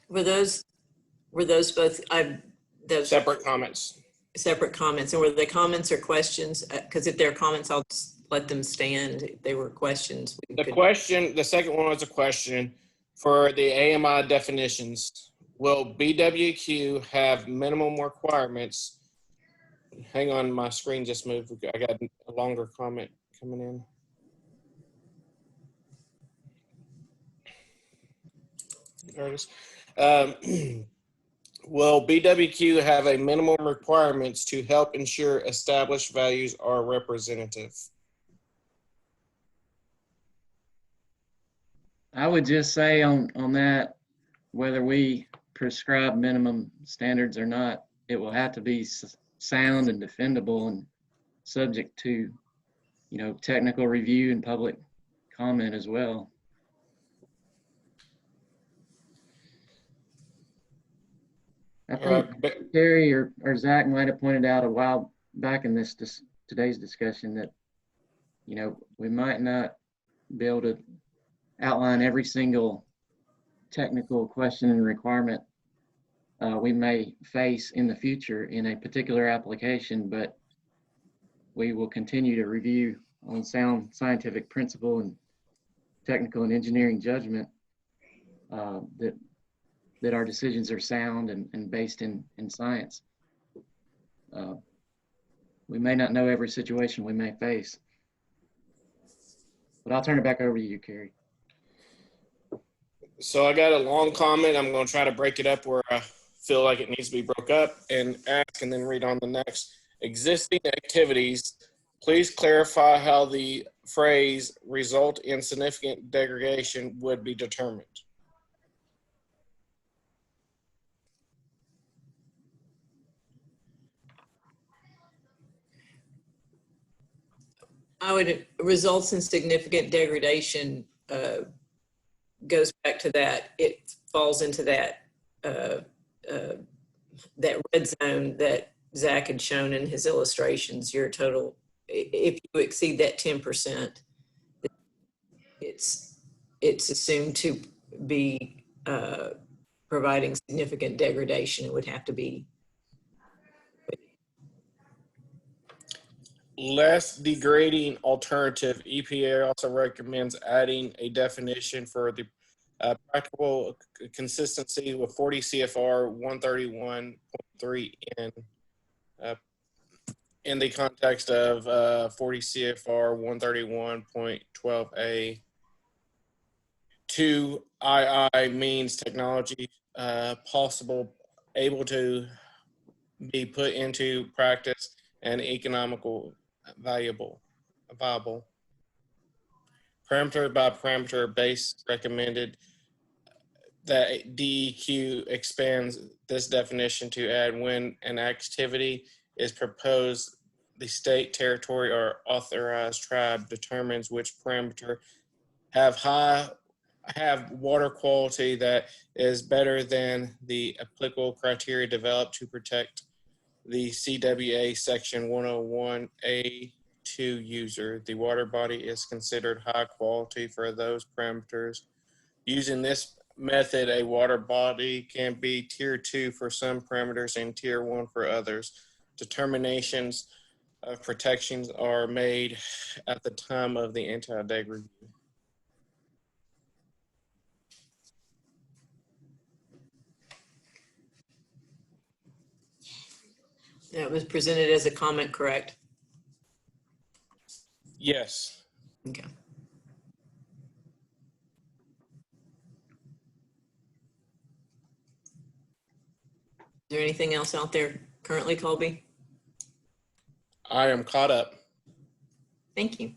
[SPEAKER 7] Were those both those
[SPEAKER 2] Separate comments.
[SPEAKER 7] separate comments, and were they comments or questions? Because if they're comments, I'll just let them stand. If they were questions,
[SPEAKER 2] The second one was a question for the AMI definitions. Will BWQ have minimum requirements? Hang on, my screen just moved. I got a longer comment coming in. There it is. Will BWQ have a minimum requirements to help ensure established values are representative?
[SPEAKER 1] I would just say on that, whether we prescribe minimum standards or not, it will have to be sound and defendable and subject to, technical review and public comment as well. I think Terry or Zach might have pointed out a while back in today's discussion that, we might not be able to outline every single technical question and requirement we may face in the future in a particular application, but we will continue to review on sound scientific principle and technical and engineering judgment that our decisions are sound and based in science. We may not know every situation we may face, but I'll turn it back over to you, Kerry.
[SPEAKER 2] So I got a long comment. I'm going to try to break it up where I feel like it needs to be broke up and ask and then read on the next. Existing activities, please clarify how the phrase result in significant degradation would be determined.
[SPEAKER 7] Results in significant degradation goes back to that. It falls into that that red zone that Zach had shown in his illustrations. Your total, if you exceed that 10%, it's assumed to be providing significant degradation. It would have to be
[SPEAKER 2] less degrading alternative. EPA also recommends adding a definition for the practical consistency with 40 CFR 131.3N in the context of 40 CFR 131.12A. 2 II means technology possible, able to be put into practice and economical viable. Parameter by parameter base recommended. That DEQ expands this definition to add when an activity is proposed, the state, territory, or authorized tribe determines which parameter have water quality that is better than the applicable criteria developed to protect the CWA section 101A user. The water body is considered high quality for those parameters. Using this method, a water body can be tier 2 for some parameters and tier 1 for others. Determinations of protections are made at the time of the anti-deg review.
[SPEAKER 7] That was presented as a comment, correct?
[SPEAKER 2] Yes.
[SPEAKER 7] Okay. Is there anything else out there currently, Colby?
[SPEAKER 2] I am caught up.
[SPEAKER 7] Thank you.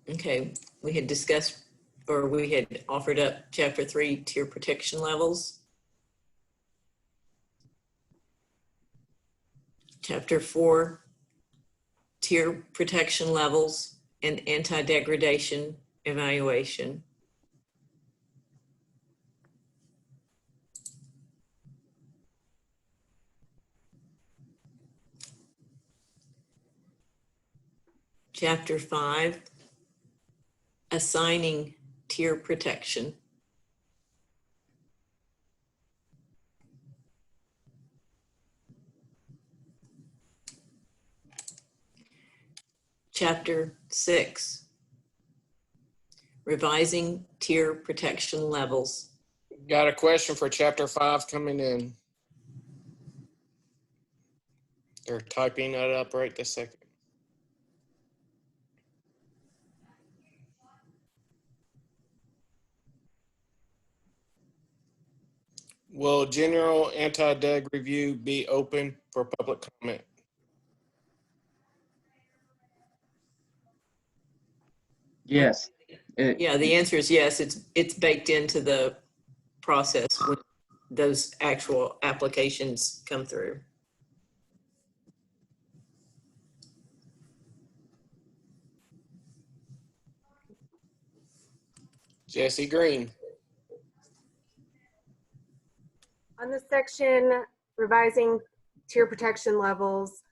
[SPEAKER 7] Okay, we had discussed, or we had offered up Chapter 3 tier protection levels. Chapter 4 tier protection levels and anti-degradation evaluation. Chapter 5, assigning tier protection. Chapter 6, revising tier protection levels.
[SPEAKER 2] Got a question for Chapter 5 coming in. They're typing that up right this second. Will general anti-deg review be open for public comment?
[SPEAKER 1] Yes.
[SPEAKER 7] Yeah, the answer is yes. It's baked into the process when those actual applications come through.
[SPEAKER 2] Jesse Green.
[SPEAKER 8] On this section, revising tier protection levels.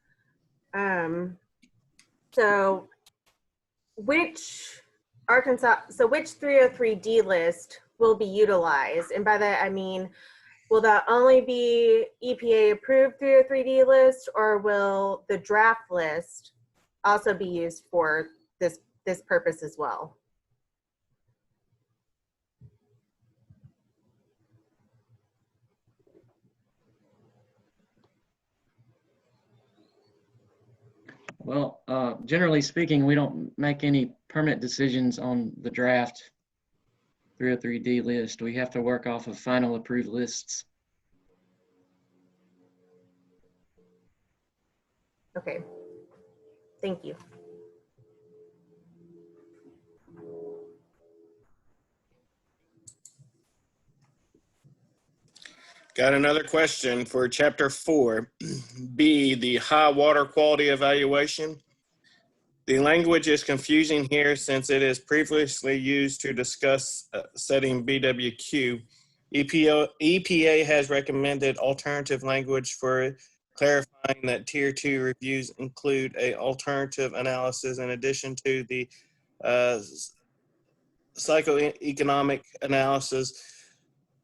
[SPEAKER 8] So which 303D list will be utilized? And by that, I mean, will that only be EPA approved 303D list, or will the draft list also be used for this purpose as well?
[SPEAKER 1] Well, generally speaking, we don't make any permit decisions on the draft 303D list. We have to work off of final approved lists.
[SPEAKER 8] Okay, thank you.
[SPEAKER 2] Got another question for Chapter 4B, the high water quality evaluation. The language is confusing here since it is previously used to discuss setting BWQ. EPA has recommended alternative language for clarifying that Tier 2 reviews include an alternative analysis in addition to the psychoeconomic analysis.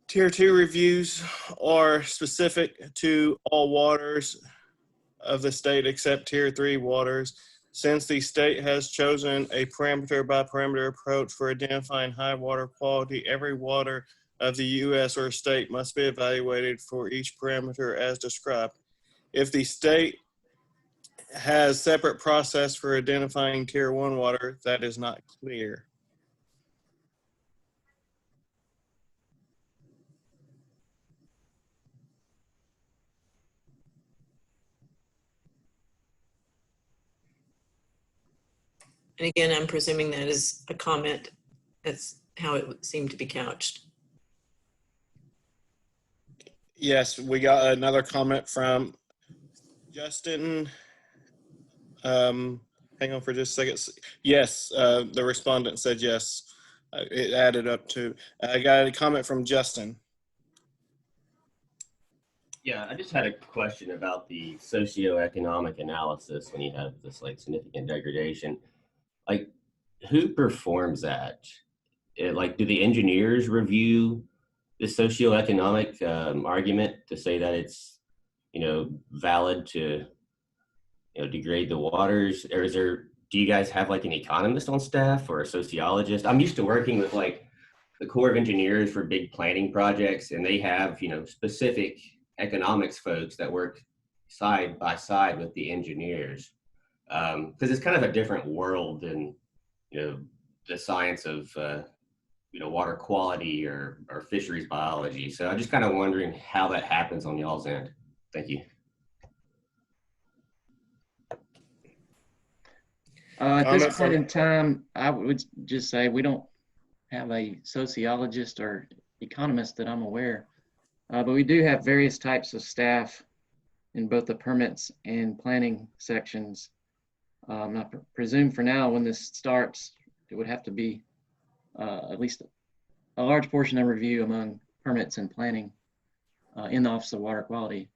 [SPEAKER 2] Tier 2 reviews are specific to all waters of the state except Tier 3 waters. Since the state has chosen a parameter by parameter approach for identifying high water quality, every water of the U.S. or state must be evaluated for each parameter as described. If the state has separate process for identifying Tier 1 water, that is not clear.
[SPEAKER 7] And again, I'm presuming that is a comment. That's how it seemed to be couched.
[SPEAKER 2] Yes, we got another comment from Justin. Hang on for just a second. Yes, the respondent said yes. It added up to, I got a comment from Justin.
[SPEAKER 9] Yeah, I just had a question about the socioeconomic analysis when you have this like significant degradation. Like, who performs that? Like, do the engineers review the socioeconomic argument to say that it's, valid to, degrade the waters? Or do you guys have like an economist on staff or a sociologist? I'm used to working with like the Corps of Engineers for big planning projects, and they have, specific economics folks that work side by side with the engineers. Because it's kind of a different world than, the science of, water quality or fisheries biology. So I'm just kind of wondering how that happens on y'all's end. Thank you.
[SPEAKER 1] At
[SPEAKER 2] Comment
[SPEAKER 1] this point
[SPEAKER 2] from-
[SPEAKER 1] in time, I would just say we don't have a sociologist or economist that I'm aware. But we do have various types of staff in both the permits and planning sections. I presume for now, when this starts, it would have to be at least a large portion of review among permits and planning in the Office of Water Quality.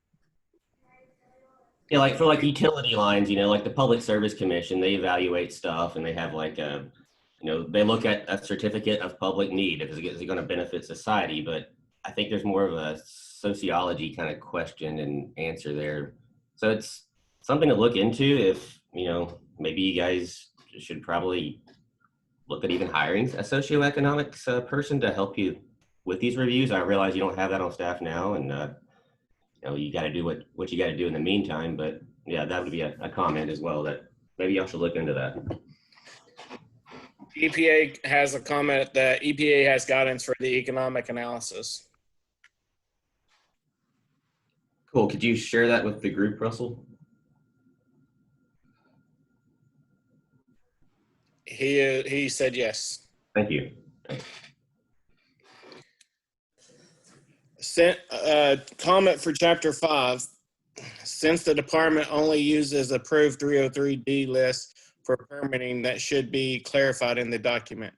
[SPEAKER 9] Yeah, like for like utility lines, like the Public Service Commission, they evaluate stuff and they have like they look at a certificate of public need. Is it going to benefit society? But I think there's more of a sociology kind of question and answer there. So it's something to look into if, maybe you guys should probably look at even hiring a socioeconomics person to help you with these reviews. I realize you don't have that on staff now, and you got to do what you got to do in the meantime. But yeah, that would be a comment as well that maybe y'all should look into that.
[SPEAKER 2] EPA has a comment that EPA has guidance for the economic analysis.
[SPEAKER 9] Cool. Could you share that with the group, Russell?
[SPEAKER 2] He said yes.
[SPEAKER 9] Thank you.
[SPEAKER 2] Comment for Chapter 5. Since the department only uses approved 303D list for permitting, that should be clarified in the document.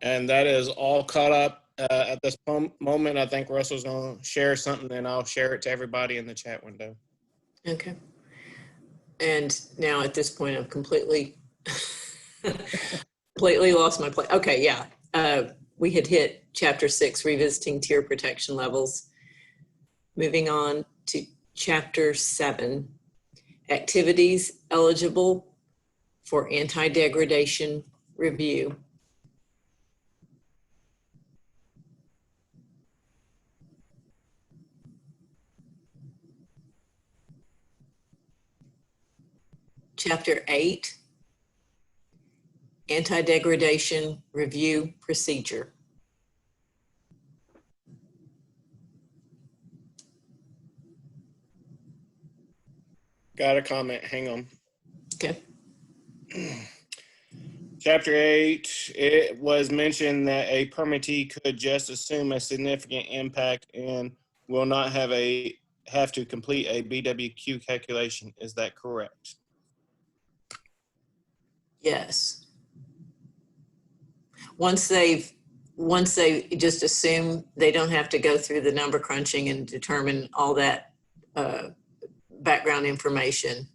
[SPEAKER 2] And that is all caught up at this moment. I think Russell's going to share something, and I'll share it to everybody in the chat window.
[SPEAKER 7] Okay. And now at this point, I've completely lost my place. Okay, yeah. We had hit Chapter 6, revisiting tier protection levels. Moving on to Chapter 7, activities eligible for anti-degradation review. Chapter 8, Anti-Degradation Review Procedure.
[SPEAKER 2] Got a comment. Hang on.
[SPEAKER 7] Okay.
[SPEAKER 2] Chapter 8, it was mentioned that a permittee could just assume a significant impact and will not have to complete a BWQ calculation. Is that correct?
[SPEAKER 7] Yes. Once they just assume, they don't have to go through the number crunching and determine all that background information.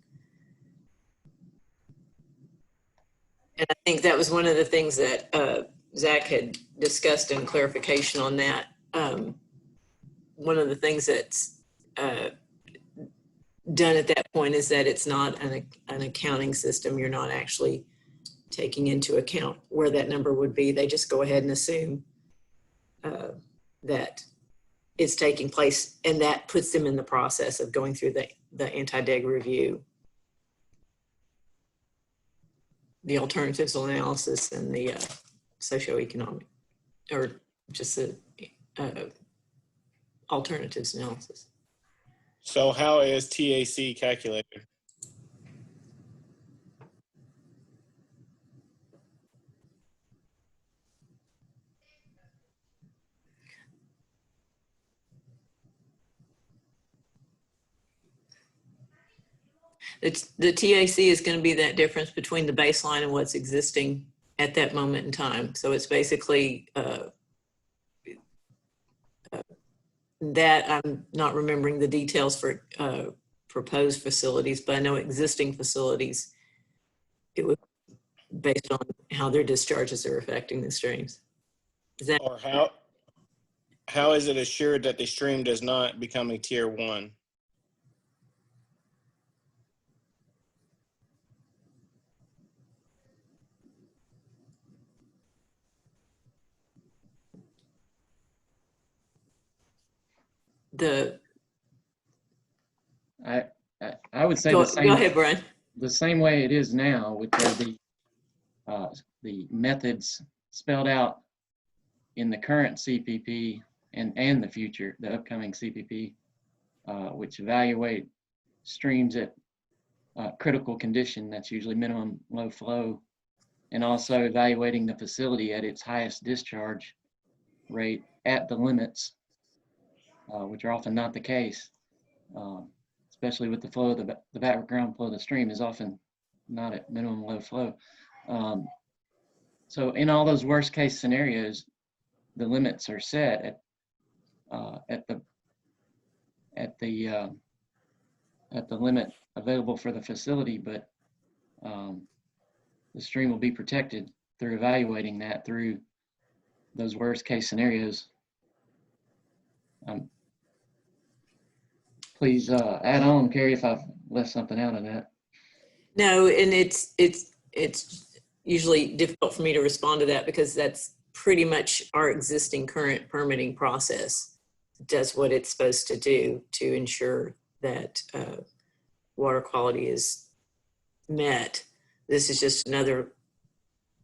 [SPEAKER 7] And I think that was one of the things that Zach had discussed in clarification on that. One of the things that's done at that point is that it's not an accounting system. You're not actually taking into account where that number would be. They just go ahead and assume that it's taking place, and that puts them in the process of going through the anti-deg review, the alternatives analysis, and the socioeconomic, or just the alternatives analysis.
[SPEAKER 2] So how is TAC calculated?
[SPEAKER 7] The TAC is going to be that difference between the baseline and what's existing at that moment in time. So it's basically that I'm not remembering the details for proposed facilities, but I know existing facilities, it would based on how their discharges are affecting the streams. Is that
[SPEAKER 2] Or how is it assured that the stream does not become a tier 1?
[SPEAKER 7] the
[SPEAKER 1] I would say
[SPEAKER 7] go
[SPEAKER 1] the same.
[SPEAKER 7] ahead, Brian.
[SPEAKER 1] The same way it is now, with the methods spelled out in the current CPP and the future, the upcoming CPP, which evaluate streams at critical condition, that's usually minimum low flow, and also evaluating the facility at its highest discharge rate at the limits, which are often not the case, especially with the flow of the background flow of the stream is often not at minimum low flow. So in all those worst case scenarios, the limits are set at the limit available for the facility, but the stream will be protected through evaluating that through those worst case scenarios. Please add on, Carrie, if I've left something out of that.
[SPEAKER 7] No, and it's usually difficult for me to respond to that because that's pretty much our existing current permitting process does what it's supposed to do to ensure that water quality is met. This is just another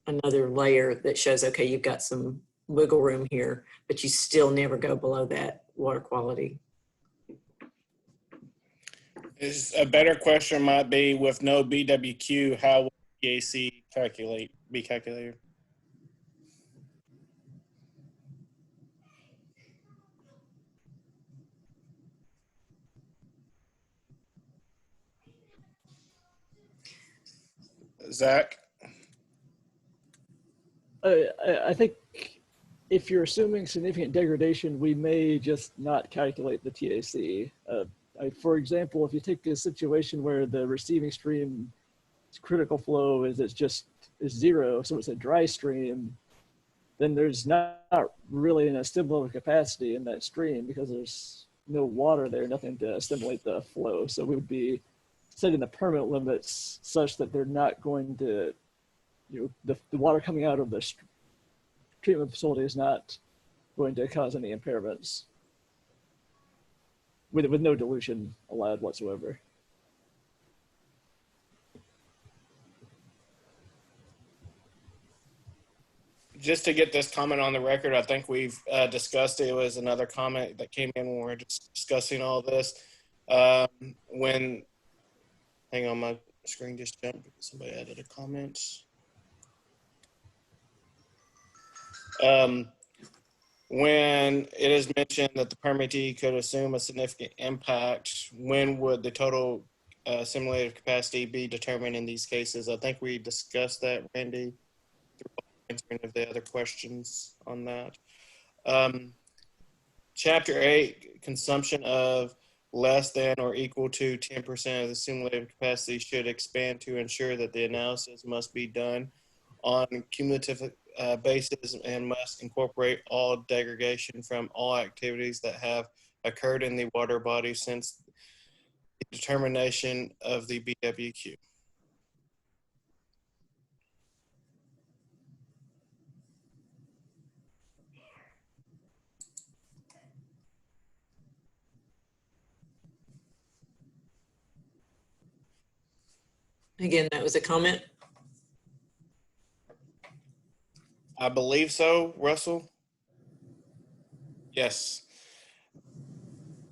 [SPEAKER 7] layer that shows, okay, you've got some wiggle room here, but you still never go below that water quality.
[SPEAKER 2] A better question might be, with no BWQ, how will TAC be calculated? Zach?
[SPEAKER 6] I think if you're assuming significant degradation, we may just not calculate the TAC. For example, if you take a situation where the receiving stream critical flow is zero, so it's a dry stream, then there's not really an stimulative capacity in that stream because there's no water there, nothing to stimulate the flow. So we would be setting the permit limits such that they're not going to, the water coming out of the treatment facility is not going to cause any impairments with no dilution allowed whatsoever.
[SPEAKER 2] Just to get this comment on the record, I think we've discussed it. It was another comment that came in when we were discussing all this. Hang on, my screen just jumped because somebody added a comment. When it is mentioned that the permittee could assume a significant impact, when would the total simulated capacity be determined in these cases? I think we discussed that, Randy, through answering of the other questions on that. Chapter 8, consumption of less than or equal to 10% of the simulated capacity should expand to ensure that the analysis must be done on cumulative basis and must incorporate all degradation from all activities that have occurred in the water body since the determination of the BWQ.
[SPEAKER 7] Again, that was a comment.
[SPEAKER 2] I believe so, Russell. Yes.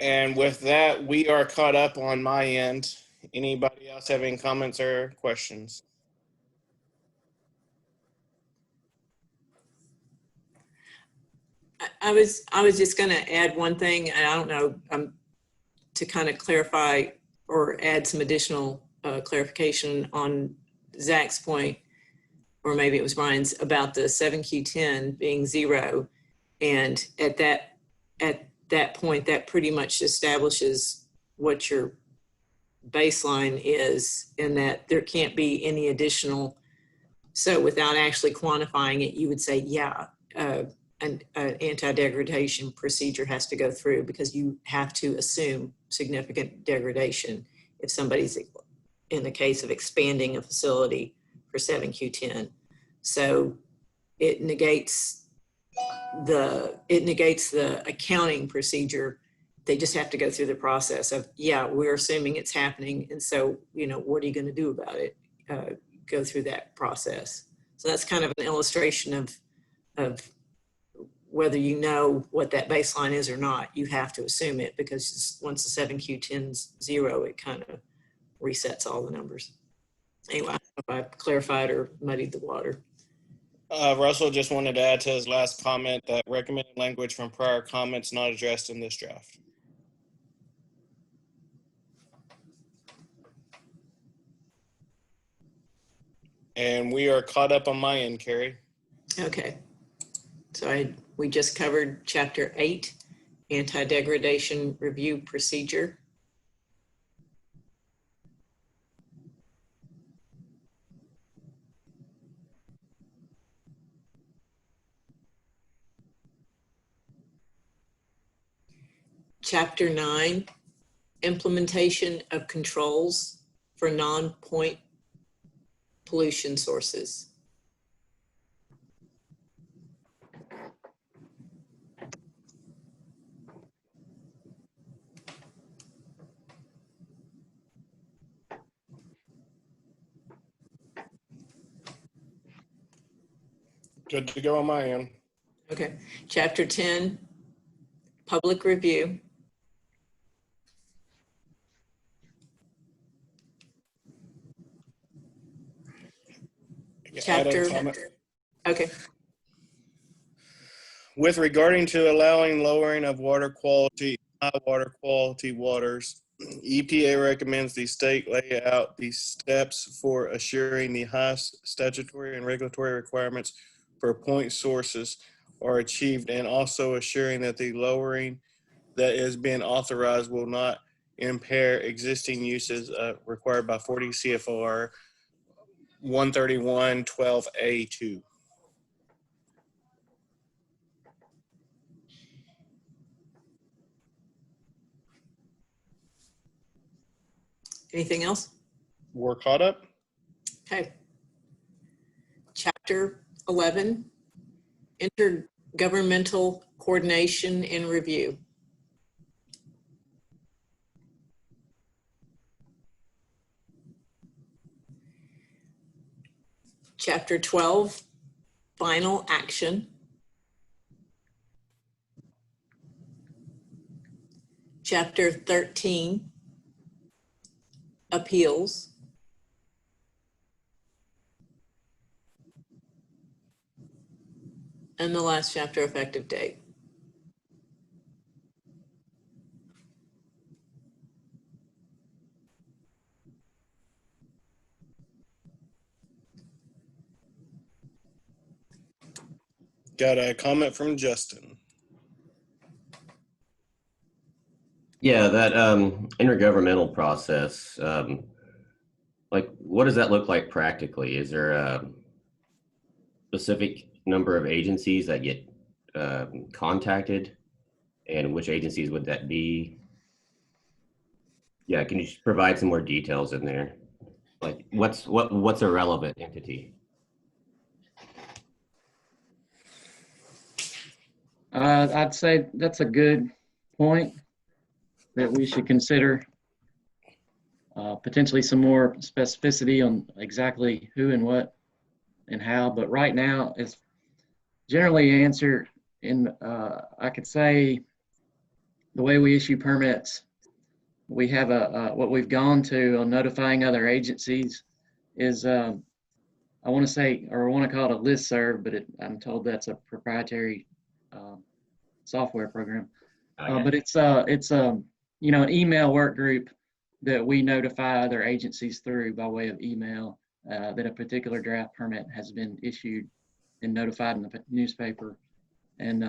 [SPEAKER 2] And with that, we are caught up on my end. Anybody else have any comments or questions?
[SPEAKER 7] I was just going to add one thing, and I don't know, to kind of clarify or add some additional clarification on Zach's point, or maybe it was Brian's, about the 7Q10 being 0. And at that point, that pretty much establishes what your baseline is, in that there can't be any additional. So without actually quantifying it, you would say, yeah, an anti-degradation procedure has to go through, because you have to assume significant degradation if somebody's, in the case of expanding a facility for 7Q10. So it negates the accounting procedure. They just have to go through the process of, yeah, we're assuming it's happening, and so, what are you going to do about it? Go through that process. So that's kind of an illustration of whether you know what that baseline is or not. You have to assume it, because once the 7Q10's 0, it kind of resets all the numbers. Anyway, I don't know if I clarified or muddied the water.
[SPEAKER 2] Russell just wanted to add to his last comment that recommended language from prior comments not addressed in this draft. And we are caught up on my end, Carrie.
[SPEAKER 7] Okay. So we just covered Chapter 8, Anti-Degradation Review Procedure. Chapter 9, Implementation of Controls for Non-Point Pollution Sources.
[SPEAKER 2] Good to go on my end.
[SPEAKER 7] Okay. Chapter 10, Public Review. Chapter, okay.
[SPEAKER 2] With regarding to allowing lowering of water quality, high water quality waters, EPA recommends the state lay out the steps for assuring the highest statutory and regulatory requirements for point sources are achieved, and also assuring that the lowering that is being authorized will not impair existing uses required by 40 CFR 131.12A2.
[SPEAKER 7] Anything else?
[SPEAKER 2] We're caught up.
[SPEAKER 7] Okay. Chapter 11, Intergovernmental Coordination and Review. Chapter 12, Final Action. Chapter 13, Appeals. And the last chapter, Effective Date.
[SPEAKER 2] Got a comment from Justin.
[SPEAKER 9] Yeah, that intergovernmental process, like what does that look like practically? Is there a specific number of agencies that get contacted, and which agencies would that be? Yeah, can you just provide some more details in there? Like what's a relevant entity?
[SPEAKER 1] I'd say that's a good point that we should consider potentially some more specificity on exactly who and what and how. But right now, it's generally answered in, I could say, the way we issue permits. We have what we've gone to on notifying other agencies is, I want to say, or I want to call it a listserv, but I'm told that's a proprietary software program. But it's an email work group that we notify other agencies through by way of email that a particular draft permit has been issued and notified in the newspaper. And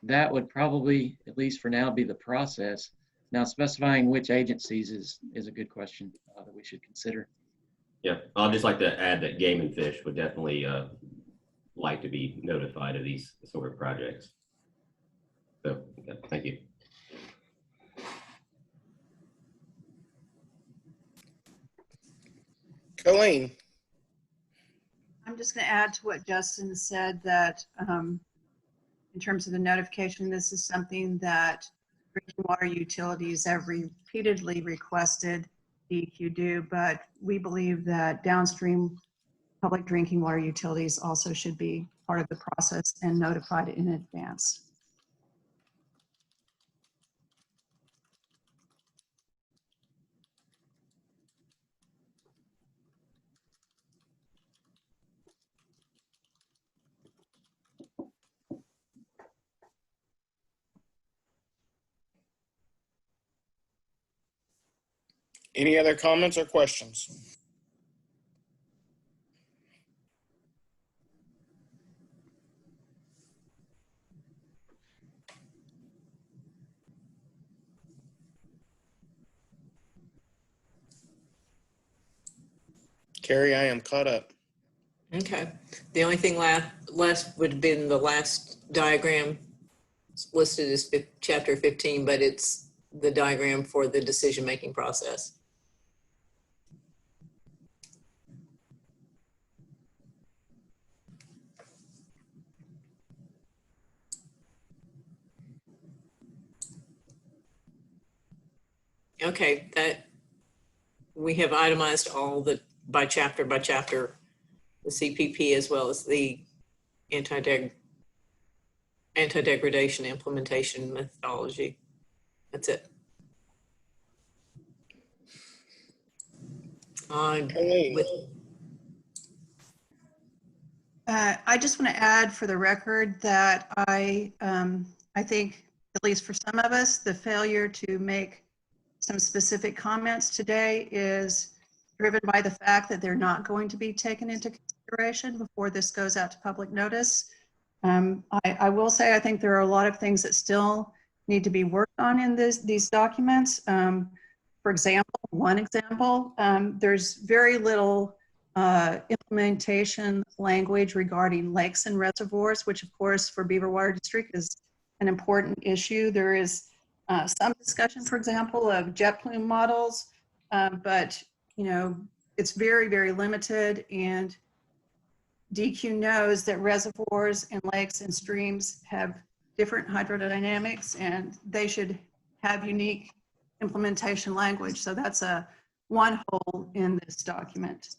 [SPEAKER 1] that would probably, at least for now, be the process. Now, specifying which agencies is a good question that we should consider.
[SPEAKER 9] Yeah, I'd just like to add that Game and Fish would definitely like to be notified of these sort of projects. So, yeah, thank you.
[SPEAKER 2] Colleen.
[SPEAKER 3] I'm just going to add to what Justin said, that in terms of the notification, this is something that drinking water utilities have repeatedly requested DEQ do, but we believe that downstream public drinking water utilities also should be part of the process and notified in advance.
[SPEAKER 2] Any other comments or questions? Carrie, I am caught up.
[SPEAKER 7] Okay. The only thing left would have been the last diagram. It's listed as chapter 15, but it's the diagram for the decision-making process. Okay, that we have itemized all the by chapter, the CPP as well as the anti-degradation implementation methodology. That's it.
[SPEAKER 3] I just want to add for the record that I think, at least for some of us, the failure to make some specific comments today is driven by the fact that they're not going to be taken into consideration before this goes out to public notice. I will say I think there are a lot of things that still need to be worked on in these documents. For example, one example, there's very little implementation language regarding lakes and reservoirs, which of course for Beaver Water District is an important issue. There is some discussion, for example, of jet plume models, but you know, it's very, very limited, and DEQ knows that reservoirs and lakes and streams have different hydrodynamics and they should have unique implementation language. So that's one hole in this document.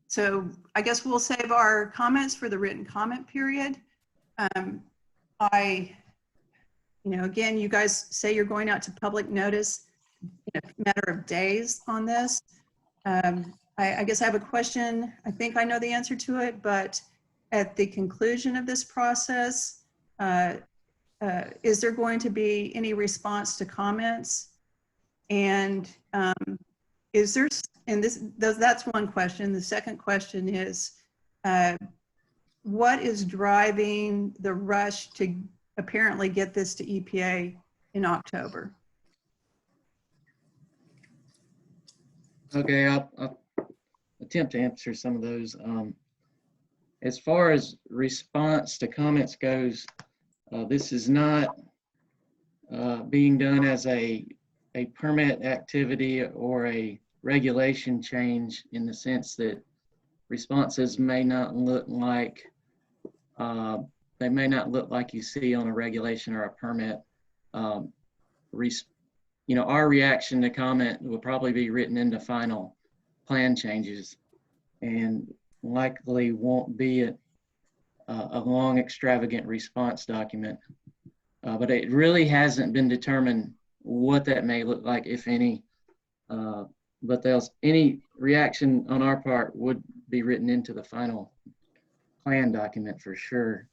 [SPEAKER 3] So I guess we'll save our comments for the written comment period. Again, you guys say you're going out to public notice in a matter of days on this. I guess I have a question. I think I know the answer to it, but at the conclusion of this process, is there going to be any response to comments? And is there, and that's one question. The second question is, what is driving the rush to apparently get this to EPA in October?
[SPEAKER 1] Okay, I'll attempt to answer some of those. As far as response to comments goes, this is not being done as a permit activity or a regulation change, in the sense that responses may not look like you see on a regulation or a permit. Our reaction to comment will probably be written into final plan changes and likely won't be a long, extravagant response document. But it really hasn't been determined what that may look like, if any. But any reaction on our part would be written into the final plan document for sure,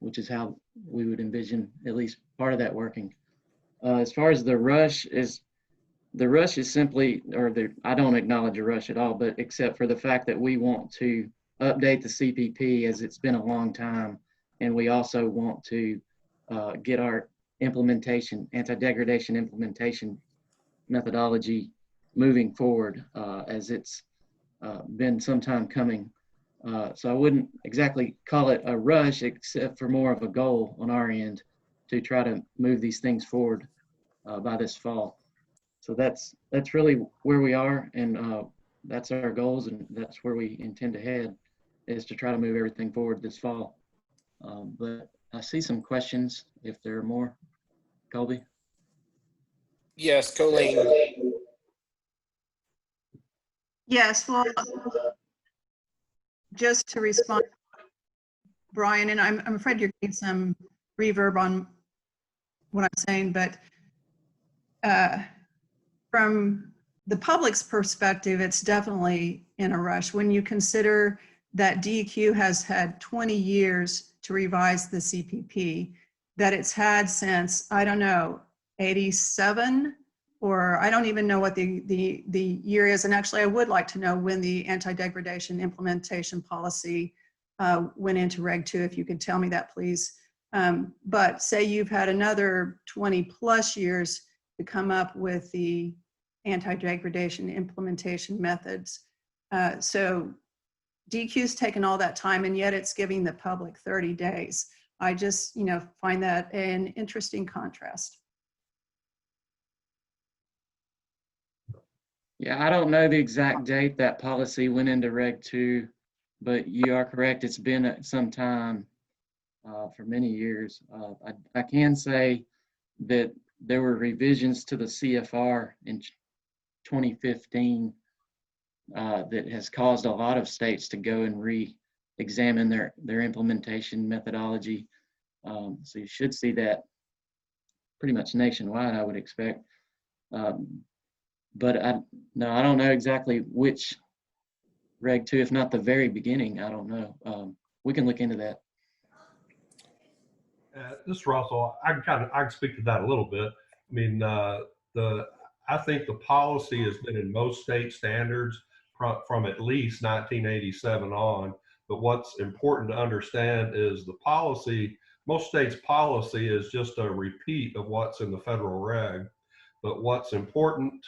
[SPEAKER 1] which is how we would envision at least part of that working. As far as the rush is The rush is simply, I don't acknowledge a rush at all, but except for the fact that we want to update the CPP as it's been a long time. And we also want to get our implementation, anti-degradation implementation methodology moving forward as it's been some time coming. So I wouldn't exactly call it a rush, except for more of a goal on our end to try to move these things forward by this fall. So that's really where we are, and that's our goals, and that's where we intend to head, is to try to move everything forward this fall. But I see some questions, if there are more. Colby?
[SPEAKER 2] Yes, Colleen.
[SPEAKER 3] Yes, well, just to respond, Brian, and I'm afraid you're getting some reverb on what I'm saying, but from the public's perspective, it's definitely in a rush. When you consider that DEQ has had 20 years to revise the CPP, that it's had since, I don't know, 87, or I don't even know what the year is. And actually, I would like to know when the anti-degradation implementation policy went into Reg 2, if you could tell me that, please. But say you've had another 20 plus years to come up with the anti-degradation implementation methods. So DEQ's taken all that time, and yet it's giving the public 30 days. I just, find that an interesting contrast.
[SPEAKER 1] Yeah, I don't know the exact date that policy went into Reg 2, but you are correct. It's been some time, for many years. I can say that there were revisions to the CFR in 2015 that has caused a lot of states to go and re-examine their implementation methodology. So you should see that pretty much nationwide, I would expect. But I don't know exactly which Reg 2, if not the very beginning. I don't know. We can look into that.
[SPEAKER 5] This is Russell. I can speak to that a little bit. I mean, I think the policy has been in most state standards from at least 1987 on. But what's important to understand is the policy, most states' policy is just a repeat of what's in the federal reg. But what's important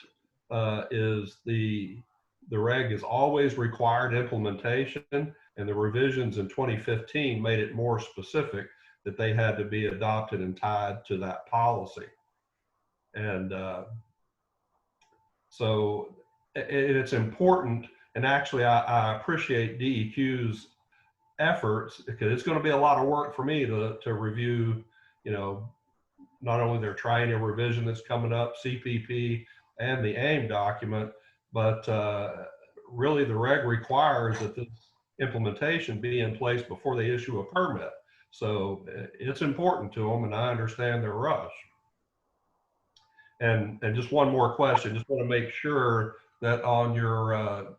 [SPEAKER 5] is the reg is always required implementation, and the revisions in 2015 made it more specific that they had to be adopted and tied to that policy. And so it's important, and actually I appreciate DEQ's efforts, because it's going to be a lot of work for me to review, not only their triennial revision that's coming up, CPP, and the AIM document, but really the reg requires that this implementation be in place before they issue a permit. So it's important to them, and I understand their rush. And just one more question, just want to make sure that on your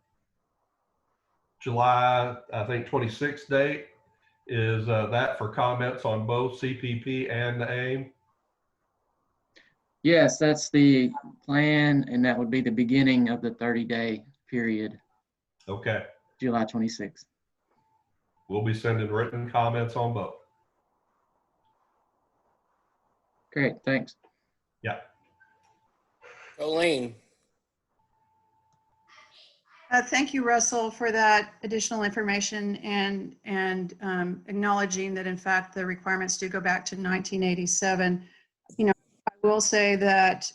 [SPEAKER 5] July, I think 26th date, is that for comments on both CPP and the AIM?
[SPEAKER 1] Yes, that's the plan, and that would be the beginning of the 30-day period.
[SPEAKER 5] Okay.
[SPEAKER 1] July 26th.
[SPEAKER 5] We'll be sending written comments on both.
[SPEAKER 1] Great, thanks.
[SPEAKER 5] Yeah.
[SPEAKER 2] Colleen.
[SPEAKER 3] Thank you, Russell, for that additional information and acknowledging that, in fact, the requirements do go back to 1987. I will say that,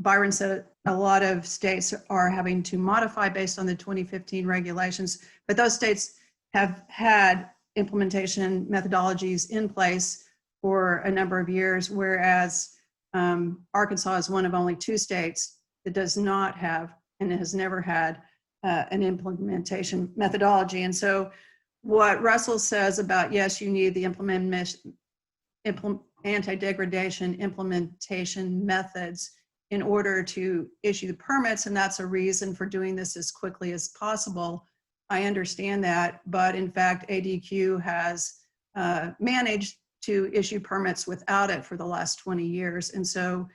[SPEAKER 3] Byron said a lot of states are having to modify based on the 2015 regulations, but those states have had implementation methodologies in place for a number of years, whereas Arkansas is one of only 2 states that does not have and has never had an implementation methodology. And so what Russell says about, yes, you need the anti-degradation implementation methods in order to issue the permits, and that's a reason for doing this as quickly as possible. I understand that, but in fact, ADQ has managed to issue permits without it for the last 20 years. And so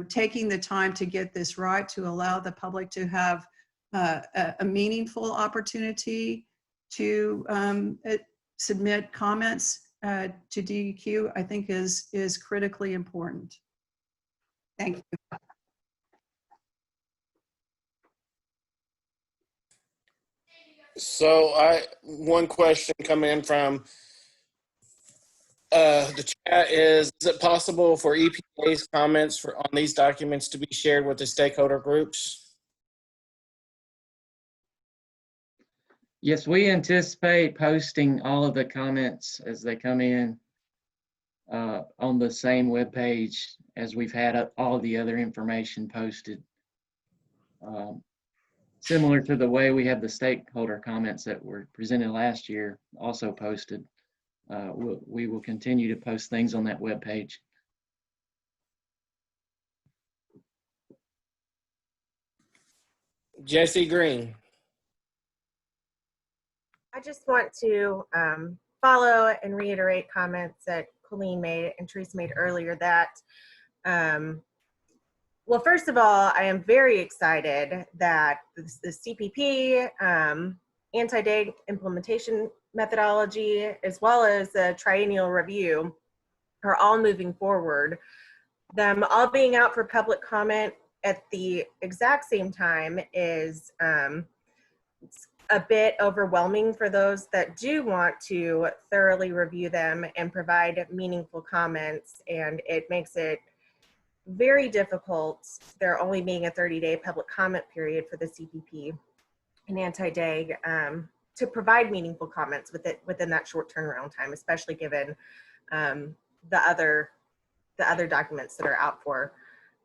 [SPEAKER 3] taking the time to get this right, to allow the public to have a meaningful opportunity to submit comments to DEQ, I think is critically important. Thank you.
[SPEAKER 2] So one question coming in from the chat is it possible for EPA's comments on these documents to be shared with the stakeholder groups?
[SPEAKER 1] Yes, we anticipate posting all of the comments as they come in on the same webpage as we've had all the other information posted. Similar to the way we have the stakeholder comments that were presented last year also posted. We will continue to post things on that webpage.
[SPEAKER 2] Jesse Green.
[SPEAKER 8] I just want to follow and reiterate comments that Colleen made and Teresa made earlier that, well, first of all, I am very excited that the CPP, anti-DEG implementation methodology, as well as the triennial review are all moving forward. Them all being out for public comment at the exact same time is a bit overwhelming for those that do want to thoroughly review them and provide meaningful comments, and it makes it very difficult, there only being a 30-day public comment period for the CPP and anti-DEG, to provide meaningful comments within that short turnaround time, especially given the other documents that are out for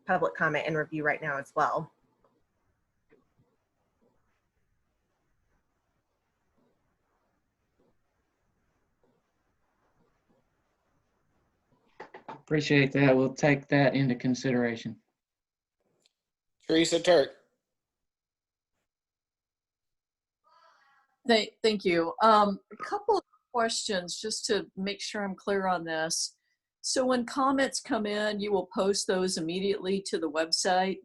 [SPEAKER 8] public comment and review right now as well.
[SPEAKER 1] Appreciate that. We'll take that into consideration.
[SPEAKER 2] Teresa Turk.
[SPEAKER 4] Thank you. A couple of questions just to make sure I'm clear on this. So when comments come in, you will post those immediately to the website?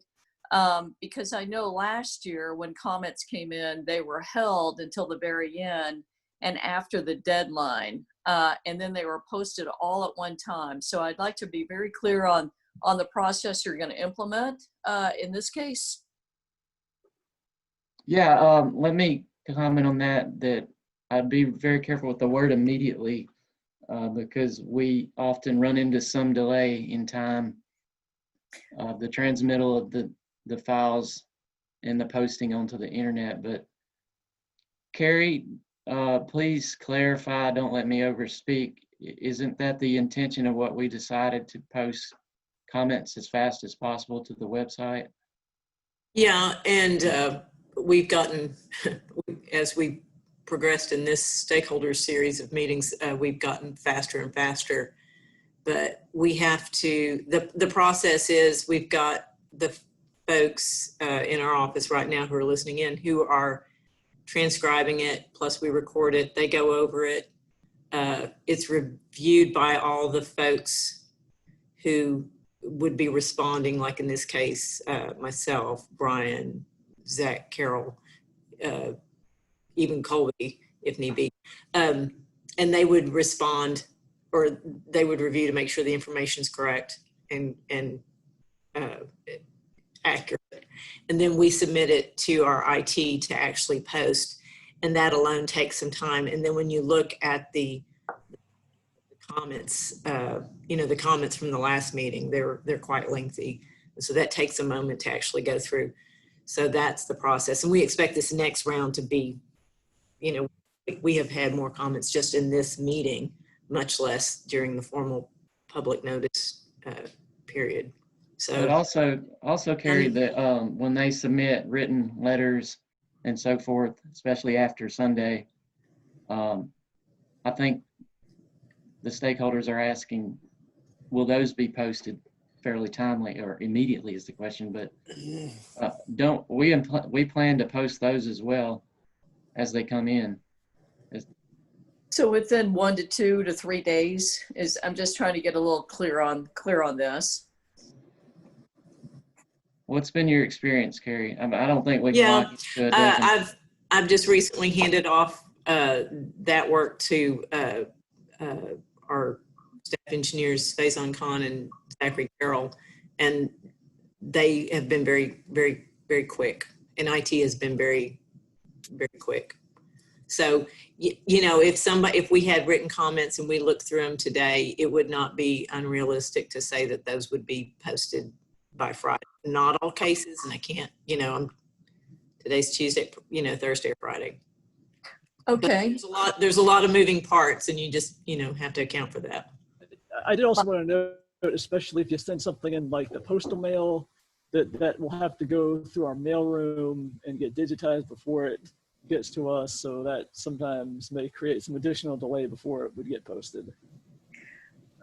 [SPEAKER 4] Because I know last year when comments came in, they were held until the very end and after the deadline, and then they were posted all at one time. So I'd like to be very clear on the process you're going to implement in this case.
[SPEAKER 1] Yeah, let me comment on that I'd be very careful with the word immediately because we often run into some delay in time, the transmittal of the files and the posting onto the internet. But Carrie, please clarify, don't let me overspeak. Isn't that the intention of what we decided, to post comments as fast as possible to the website?
[SPEAKER 7] Yeah, and we've gotten, as we progressed in this stakeholder series of meetings, we've gotten faster and faster. But we have to, the process is we've got the folks in our office right now who are listening in who are transcribing it, plus we record it, they go over it. It's reviewed by all the folks who would be responding, like in this case, myself, Brian, Zach, Carol, even Colby, if need be. And they would respond, or they would review to make sure the information is correct and accurate. And then we submit it to our IT to actually post, and that alone takes some time. And then when you look at the comments, the comments from the last meeting, they're quite lengthy. So that takes a moment to actually go through. So that's the process. And we expect this next round to be, we have had more comments just in this meeting, much less during the formal public notice period. So,
[SPEAKER 1] but also Carrie, that when they submit written letters and so forth, especially after Sunday, I think the stakeholders are asking, will those be posted fairly timely or immediately is the question, but we plan to post those as well as they come in.
[SPEAKER 4] So within 1 to 2 to 3 days I'm just trying to get a little clear on this.
[SPEAKER 1] What's been your experience, Carrie? I don't think we can
[SPEAKER 7] Yeah,
[SPEAKER 1] lock you to a definite.
[SPEAKER 7] I've just recently handed off that work to our staff engineers, Faison Khan and Zachary Carroll, and they have been very, very, very quick. And IT has been very, very quick. So, you know, if we had written comments and we looked through them today, it would not be unrealistic to say that those would be posted by Friday. Not all cases, and I can't, you know, today's Tuesday, you know, Thursday or Friday.
[SPEAKER 4] Okay.
[SPEAKER 7] There's a lot of moving parts, and you just, you know, have to account for that.
[SPEAKER 6] I did also want to note, especially if you send something in like the postal mail, that will have to go through our mailroom and get digitized before it gets to us. So that sometimes may create some additional delay before it would get posted.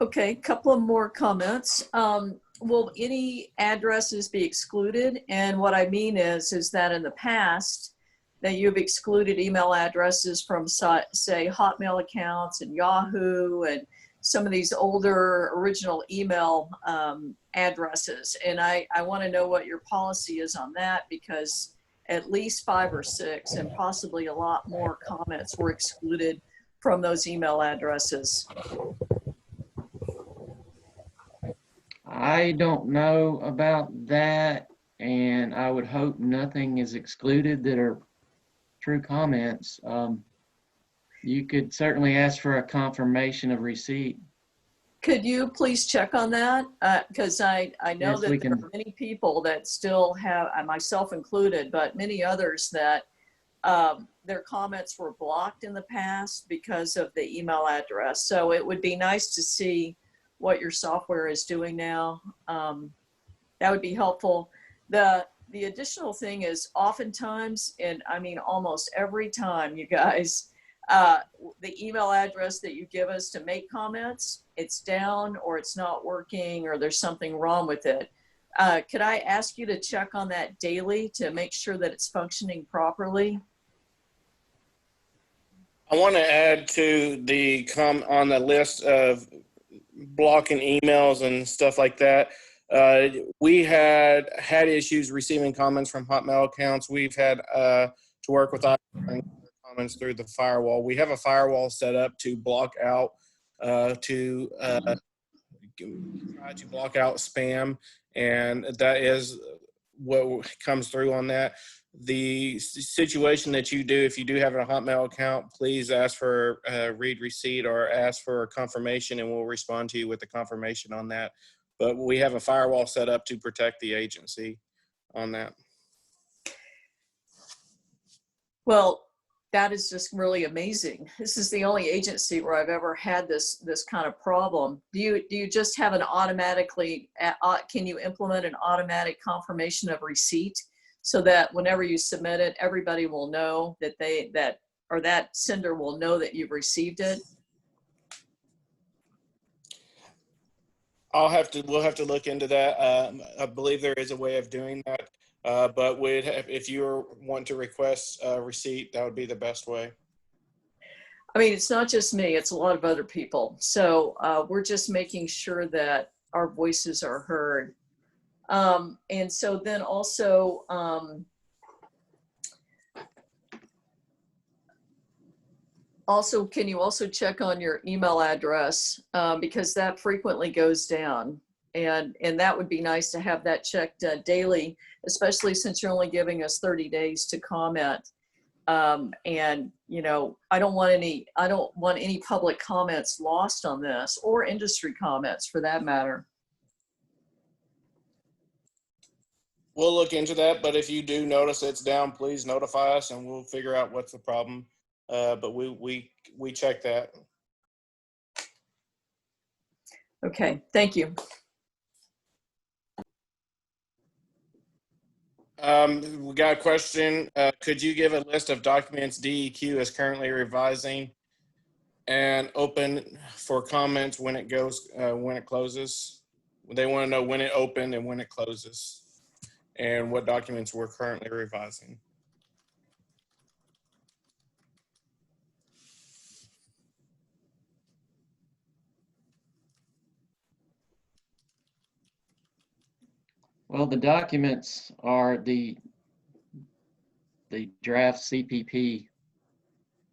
[SPEAKER 4] Okay, couple of more comments. Will any addresses be excluded? And what I mean is that in the past, that you've excluded email addresses from, say, Hotmail accounts and Yahoo and some of these older original email addresses. And I want to know what your policy is on that, because at least 5 or 6 and possibly a lot more comments were excluded from those email addresses.
[SPEAKER 1] I don't know about that, and I would hope nothing is excluded that are true comments. You could certainly ask for a confirmation of receipt.
[SPEAKER 4] Could you please check on that? Because I know
[SPEAKER 1] Yes,
[SPEAKER 4] that
[SPEAKER 1] we
[SPEAKER 4] there
[SPEAKER 1] can.
[SPEAKER 4] are many people that still have, myself included, but many others that their comments were blocked in the past because of the email address. So it would be nice to see what your software is doing now. That would be helpful. The additional thing is oftentimes, and I mean almost every time, you guys, the email address that you give us to make comments, it's down or it's not working or there's something wrong with it. Could I ask you to check on that daily to make sure that it's functioning properly?
[SPEAKER 2] I want to add to the on the list of blocking emails and stuff like that. We had issues receiving comments from Hotmail accounts. We've had to work with comments through the firewall. We have a firewall set up to block out try to block out spam, and that is what comes through on that. The situation that you do, if you do have a Hotmail account, please ask for a read receipt or ask for a confirmation, and we'll respond to you with the confirmation on that. But we have a firewall set up to protect the agency on that.
[SPEAKER 4] Well, that is just really amazing. This is the only agency where I've ever had this kind of problem. Do you just have an automatically, can you implement an automatic confirmation of receipt so that whenever you submit it, everybody will know that that sender will know that you've received it?
[SPEAKER 2] We'll have to look into that. I believe there is a way of doing that. But if you want to request a receipt, that would be the best way.
[SPEAKER 4] I mean, it's not just me, it's a lot of other people. So we're just making sure that our voices are heard. And so then also, can you also check on your email address, because that frequently goes down, and that would be nice to have that checked daily, especially since you're only giving us 30 days to comment. And you know, I don't want any public comments lost on this, or industry comments for that matter.
[SPEAKER 2] We'll look into that, but if you do notice it's down, please notify us and we'll figure out what's the problem. But we check that.
[SPEAKER 4] Okay, thank you.
[SPEAKER 2] We got a question. Could you give a list of documents DEQ is currently revising and open for comments when it closes? They want to know when it opened and when it closes, and what documents we're currently revising.
[SPEAKER 1] Well, the documents are the draft CPP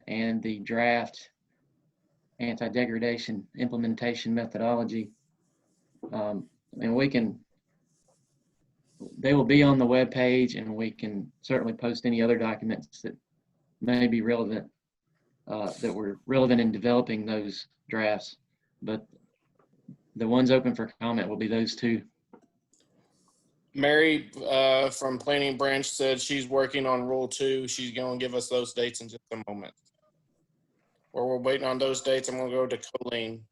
[SPEAKER 1] and the draft Anti-Degradation implementation methodology. And they will be on the web page, and we can certainly post any other documents that may be relevant, that were relevant in developing those drafts. But the ones open for comment will be those two.
[SPEAKER 2] Mary from Planning Branch said she's working on Rule 2. She's going to give us those dates in just a moment. While we're waiting on those dates, I'm going to go to Colleen.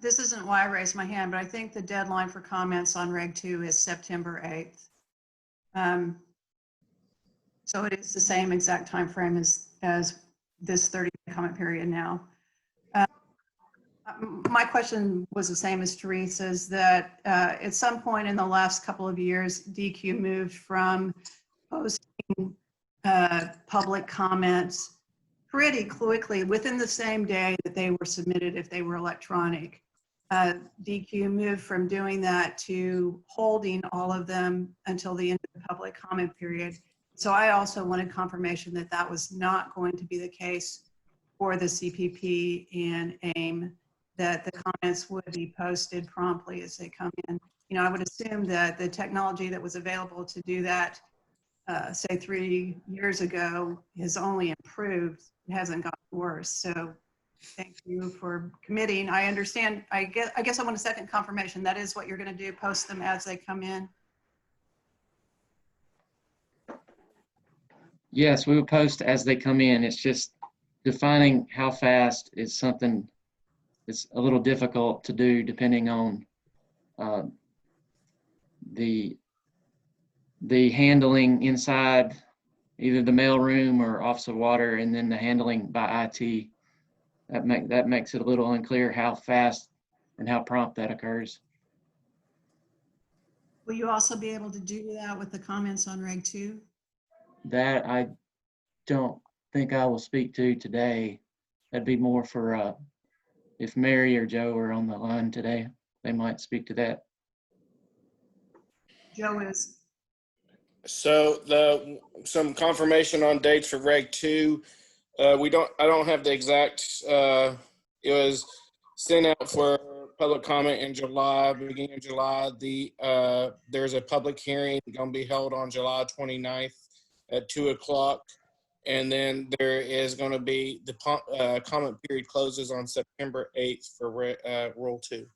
[SPEAKER 3] This isn't why I raised my hand, but I think the deadline for comments on Reg 2 is September 8th. So it is the same exact time frame as this 30-day comment period now. My question was the same as Teresa's, that at some point in the last couple of years, DQ moved from posting public comments pretty quickly within the same day that they were submitted if they were electronic. DQ moved from doing that to holding all of them until the end of the public comment period. So I also wanted confirmation that that was not going to be the case for the CPP and AIM, that the comments would be posted promptly as they come in. You know, I would assume that the technology that was available to do that, say 3 years ago, has only improved. It hasn't gotten worse. So thank you for committing. I understand. I guess I want a second confirmation. That is what you're going to do, post them as they come in.
[SPEAKER 1] Yes, we will post as they come in. It's just defining how fast is something that's a little difficult to do depending on the handling inside either the mailroom or Office of Water, and then the handling by IT. That makes it a little unclear how fast and how prompt that occurs.
[SPEAKER 3] Will you also be able to do that with the comments on Reg 2?
[SPEAKER 1] That I don't think I will speak to today. That'd be more for if Mary or Joe are on the line today, they might speak to that.
[SPEAKER 3] Joe is.
[SPEAKER 2] So some confirmation on dates for Reg 2. I don't have the exact, it was sent out for public comment in July, beginning of July. There's a public hearing going to be held on July 29th at 2:00. And then there is going to be the comment period closes on September 8th for Rule 2.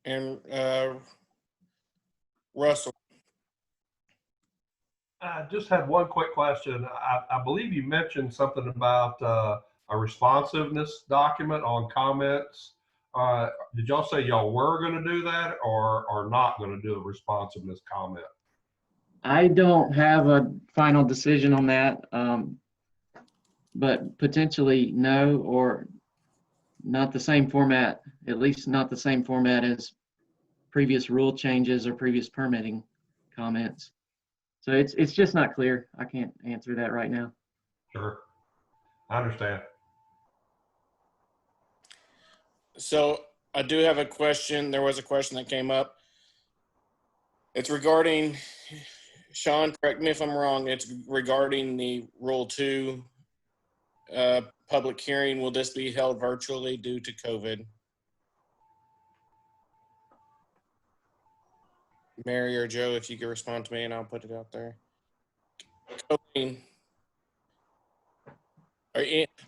[SPEAKER 2] And Russell.
[SPEAKER 5] I just had one quick question. I believe you mentioned something about a responsiveness document on comments. Did y'all say y'all were going to do that or are not going to do a responsiveness comment? I
[SPEAKER 1] don't have a final decision on that, but potentially no, or not the same format, at least not the same format as previous rule changes or previous permitting comments. So it's just not clear. I can't answer that right now.
[SPEAKER 5] Sure, I understand.
[SPEAKER 2] So I do have a question. There was a question that came up. It's regarding, Sean, correct me if I'm wrong, it's regarding the Rule 2 public hearing. Will this be held virtually due to COVID? Mary or Joe, if you could respond to me and I'll put it out there. Colleen.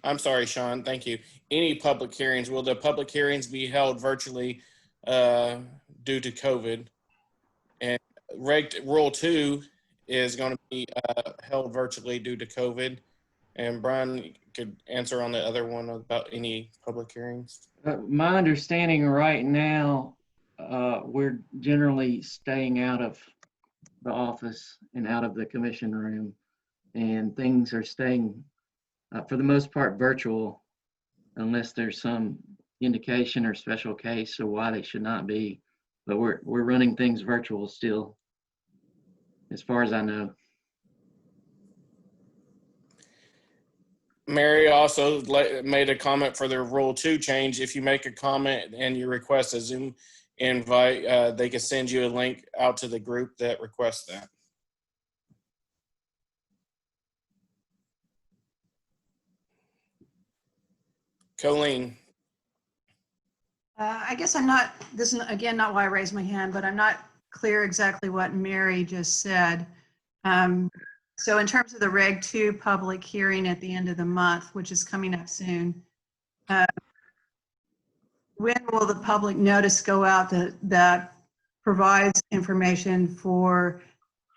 [SPEAKER 2] I'm sorry, Sean, thank you. Any public hearings, will the public hearings be held virtually due to COVID? And Rule 2 is going to be held virtually due to COVID. And Brian could answer on the other one about any public hearings.
[SPEAKER 1] My understanding right now, we're generally staying out of the office and out of the commission room, and things are staying for the most part virtual, unless there's some indication or special case of why they should not be. But we're running things virtual still, as far as I know.
[SPEAKER 2] Mary also made a comment for their Rule 2 change. If you make a comment and you request a Zoom invite, they can send you a link out to the group that requests that. Colleen.
[SPEAKER 3] I guess I'm not, this is again not why I raised my hand, but I'm not clear exactly what Mary just said. So in terms of the Reg 2 public hearing at the end of the month, which is coming up soon, when will the public notice go out that provides information for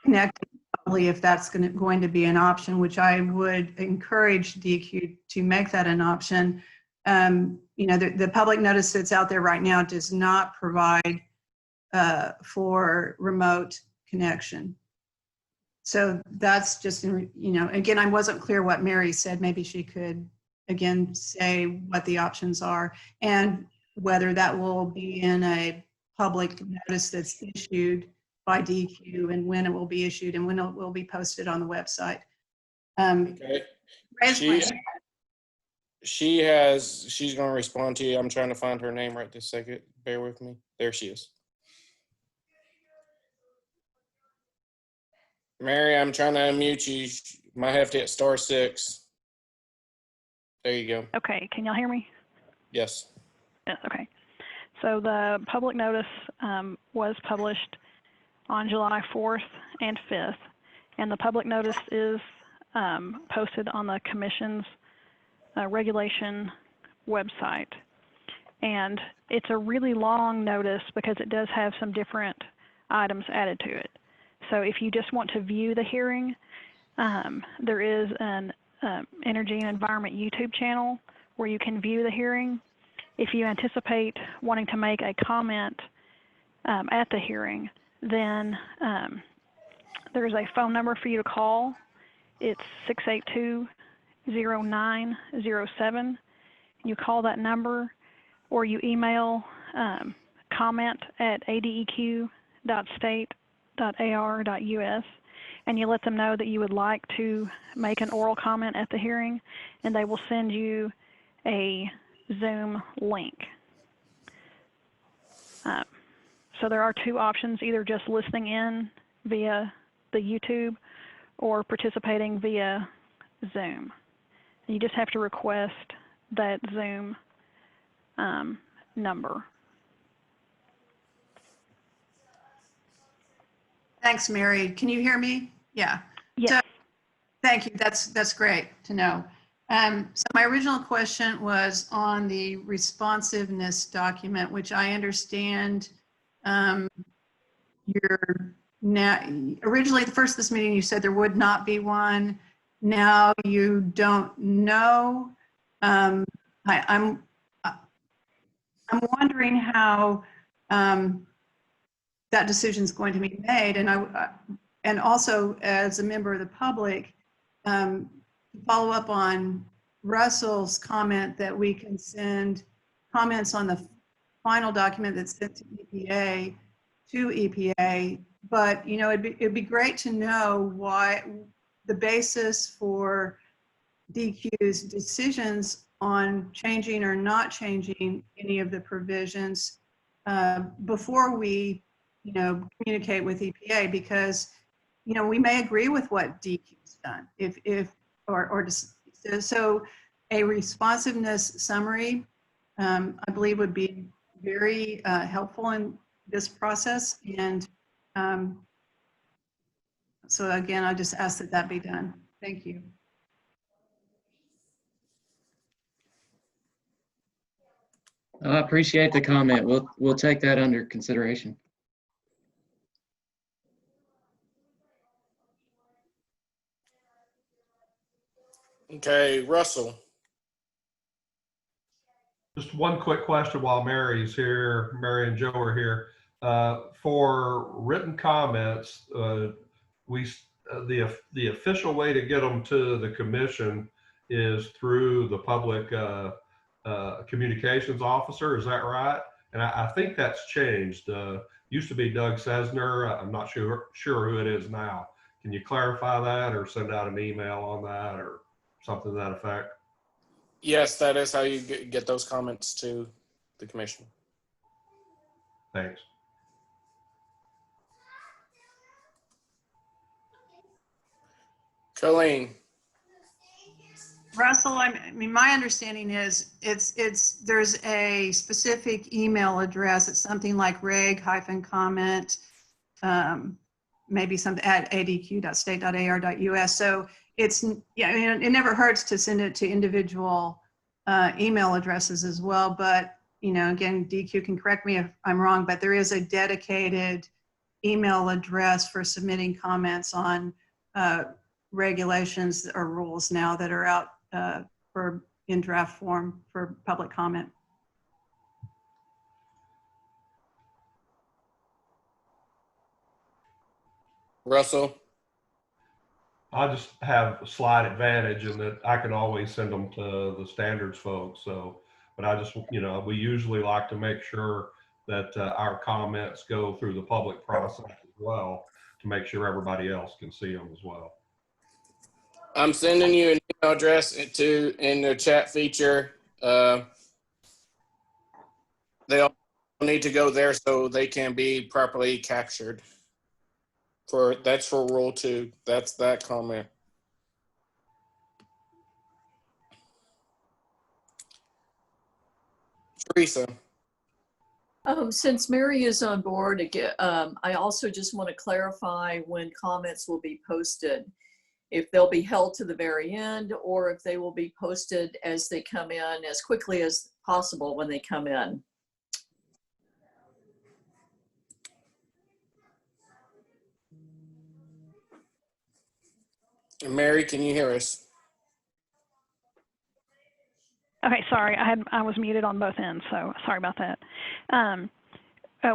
[SPEAKER 3] connecting publicly, if that's going to be an option, which I would encourage DEQ to make that an option. You know, the public notice that's out there right now does not provide for remote connection. So that's just, you know, again, I wasn't clear what Mary said. Maybe she could, again, say what the options are and whether that will be in a public notice that's issued by DEQ and when it will be issued and when it will be posted on the website.
[SPEAKER 2] Okay. She's going to respond to you. I'm trying to find her name right this second. Bear with me. There she is. Mary, I'm trying to unmute you. You might have to hit *6. There you go.
[SPEAKER 10] Okay, can y'all hear me?
[SPEAKER 2] Yes.
[SPEAKER 10] Yes, okay. So the public notice was published on July 4th and 5th, and the public notice is posted on the Commission's regulation website. And it's a really long notice because it does have some different items added to it. So if you just want to view the hearing, there is an Energy and Environment YouTube channel where you can view the hearing. If you anticipate wanting to make a comment at the hearing, then there's a phone number for you to call. It's 682-0907. You call that number or you email comment@adeq.state.ar.us and you let them know that you would like to make an oral comment at the hearing, and they will send you a Zoom link. So there are two options, either just listening in via the YouTube or participating via Zoom. You just have to request that Zoom number.
[SPEAKER 3] Thanks, Mary. Can you hear me? Yeah.
[SPEAKER 10] Yes.
[SPEAKER 3] So, thank you. That's great to know. So my original question was on the responsiveness document, which I understand you're now, originally the first of this meeting you said there would not be one. Now you don't know. I'm wondering how that decision is going to be made, and also as a member of the public, follow up on Russell's comment that we can send comments on the final document that's sent to EPA, but you know it'd be great to know why the basis for DEQ's decisions on changing or not changing any of the provisions before we communicate with EPA, because we may agree with what DEQ's done so a responsiveness summary I believe would be very helpful in this process, and so again I just ask that be done. Thank you.
[SPEAKER 1] I appreciate the comment. We'll take that under consideration.
[SPEAKER 2] Okay, Russell.
[SPEAKER 5] Just one quick question while Mary's here, Mary and Joe are here. For written comments, the official way to get them to the commission is through the public communications officer. Is that right? And I think that's changed. Used to be Doug Sesner. I'm not sure who it is now. Can you clarify that or send out an email on that or something to that effect?
[SPEAKER 2] Yes, that is how you get those comments to the commission.
[SPEAKER 5] Thanks.
[SPEAKER 2] Colleen.
[SPEAKER 3] Russell, I mean, my understanding is there's a specific email address. It's something like reg-comment, maybe something at adq.state.ar.us. So it's, yeah, I mean, it never hurts to send it to individual email addresses as well. But, you know, again, DQ can correct me if I'm wrong, but there is a dedicated email address for submitting comments on regulations or rules now that are out for in draft form for public comment.
[SPEAKER 2] Russell.
[SPEAKER 5] I just have a slight advantage in that I can always send them to the standards folks. So, but I just, you know, we usually like to make sure that our comments go through the public process as well to make sure everybody else can see them as well.
[SPEAKER 2] I'm sending you an email address in the chat feature. They all need to go there so they can be properly captured. That's for rule 2. That's that comment. Teresa.
[SPEAKER 4] Since Mary is on board again, I also just want to clarify when comments will be posted. If they'll be held to the very end, or if they will be posted as they come in, as quickly as possible when they come in.
[SPEAKER 2] Mary, can you hear us?
[SPEAKER 10] Okay, sorry, I was muted on both ends, so sorry about that.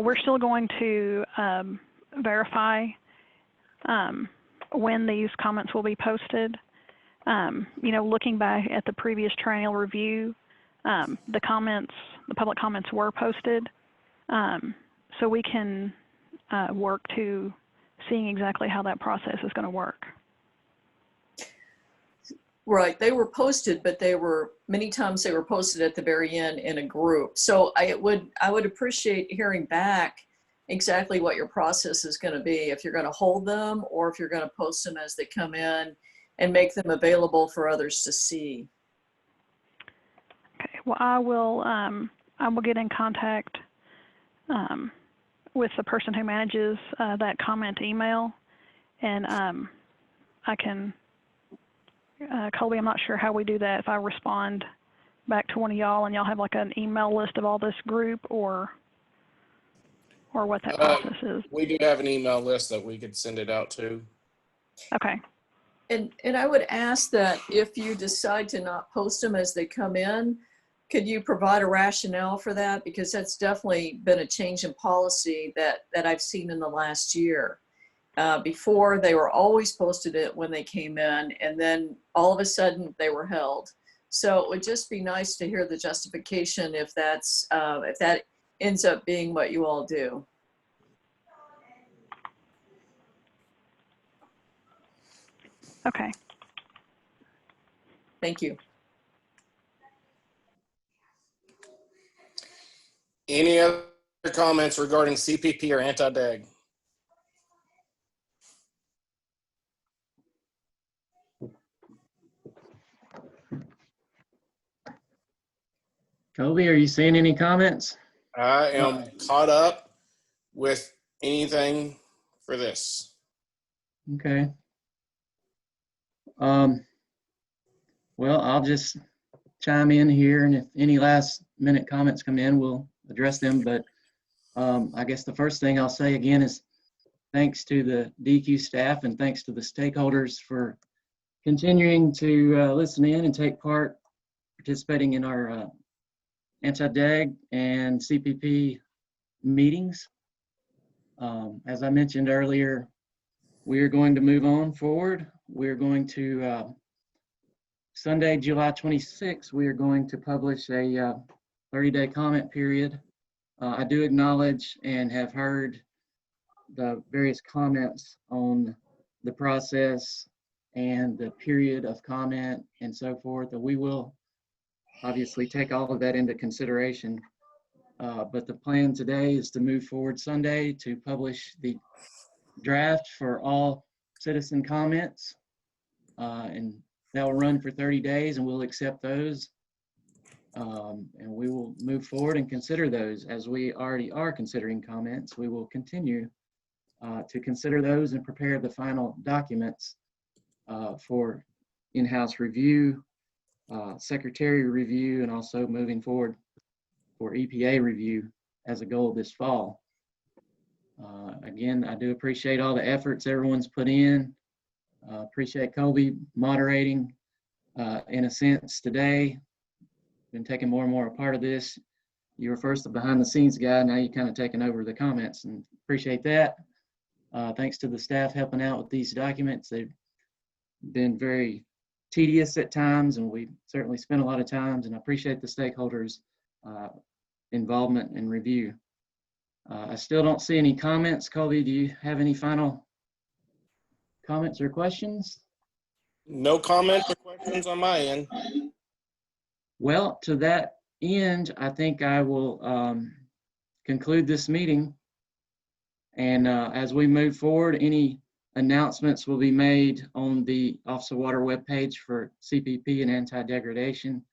[SPEAKER 10] We're still going to verify when these comments will be posted. You know, looking back at the previous triennial review, the public comments were posted, so we can work to seeing exactly how that process is going to work.
[SPEAKER 4] Right, they were posted, but many times they were posted at the very end in a group. So I would appreciate hearing back exactly what your process is going to be, if you're going to hold them or if you're going to post them as they come in and make them available for others to see.
[SPEAKER 10] Okay, well, I will get in contact with the person who manages that comment email, and I can, Colby, I'm not sure how we do that, if I respond back to one of y'all and y'all have like an email list of all this group, or what that process is.
[SPEAKER 2] We do have an email list that we could send it out to.
[SPEAKER 10] Okay.
[SPEAKER 4] And I would ask that if you decide to not post them as they come in, could you provide a rationale for that? Because that's definitely been a change in policy that I've seen in the last year. Before, they were always posted it when they came in, and then all of a sudden they were held. So it would just be nice to hear the justification if that ends up being what you all do.
[SPEAKER 10] Okay.
[SPEAKER 4] Thank you.
[SPEAKER 2] Any other comments regarding CPP or anti-deg?
[SPEAKER 1] Kobe, are you seeing any comments?
[SPEAKER 2] I am caught up with anything for this.
[SPEAKER 1] Okay. Well, I'll just chime in here, and if any last minute comments come in, we'll address them. But I guess the first thing I'll say again is thanks to the DQ staff and thanks to the stakeholders for continuing to listen in and take part, participating in our anti-deg and CPP meetings. As I mentioned earlier, we are going to move on forward. We're going to, Sunday, July 26th, we are going to publish a 30-day comment period. I do acknowledge and have heard the various comments on the process and the period of comment and so forth. And we will obviously take all of that into consideration. But the plan today is to move forward Sunday to publish the draft for all citizen comments. And that will run for 30 days and we'll accept those. And we will move forward and consider those. As we already are considering comments, we will continue to consider those and prepare the final documents for in-house review, secretary review, and also moving forward for EPA review as a goal this fall. Again, I do appreciate all the efforts everyone's put in. Appreciate Colby moderating in a sense today. Been taking more and more a part of this. You were first the behind the scenes guy. Now you're kind of taking over the comments, and appreciate that. Thanks to the staff helping out with these documents. They've been very tedious at times, and we certainly spent a lot of times, and I appreciate the stakeholders' involvement and review. I still don't see any comments. Colby, do you have any final comments or questions?
[SPEAKER 2] No comments or questions on my end.
[SPEAKER 1] Well, to that end, I think I will conclude this meeting. And as we move forward, any announcements will be made on the Office of Water webpage for CPP and anti-degradation.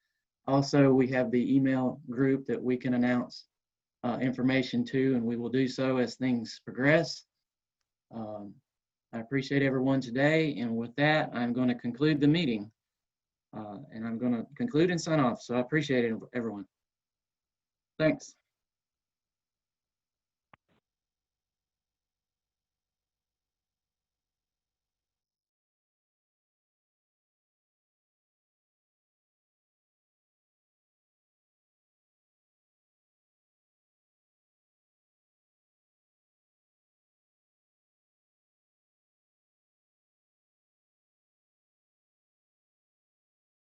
[SPEAKER 1] Also, we have the email group that we can announce information to, and we will do so as things progress. I appreciate everyone today, and with that, I'm going to conclude the meeting. And I'm going to conclude and sign off. So I appreciate it, everyone. Thanks.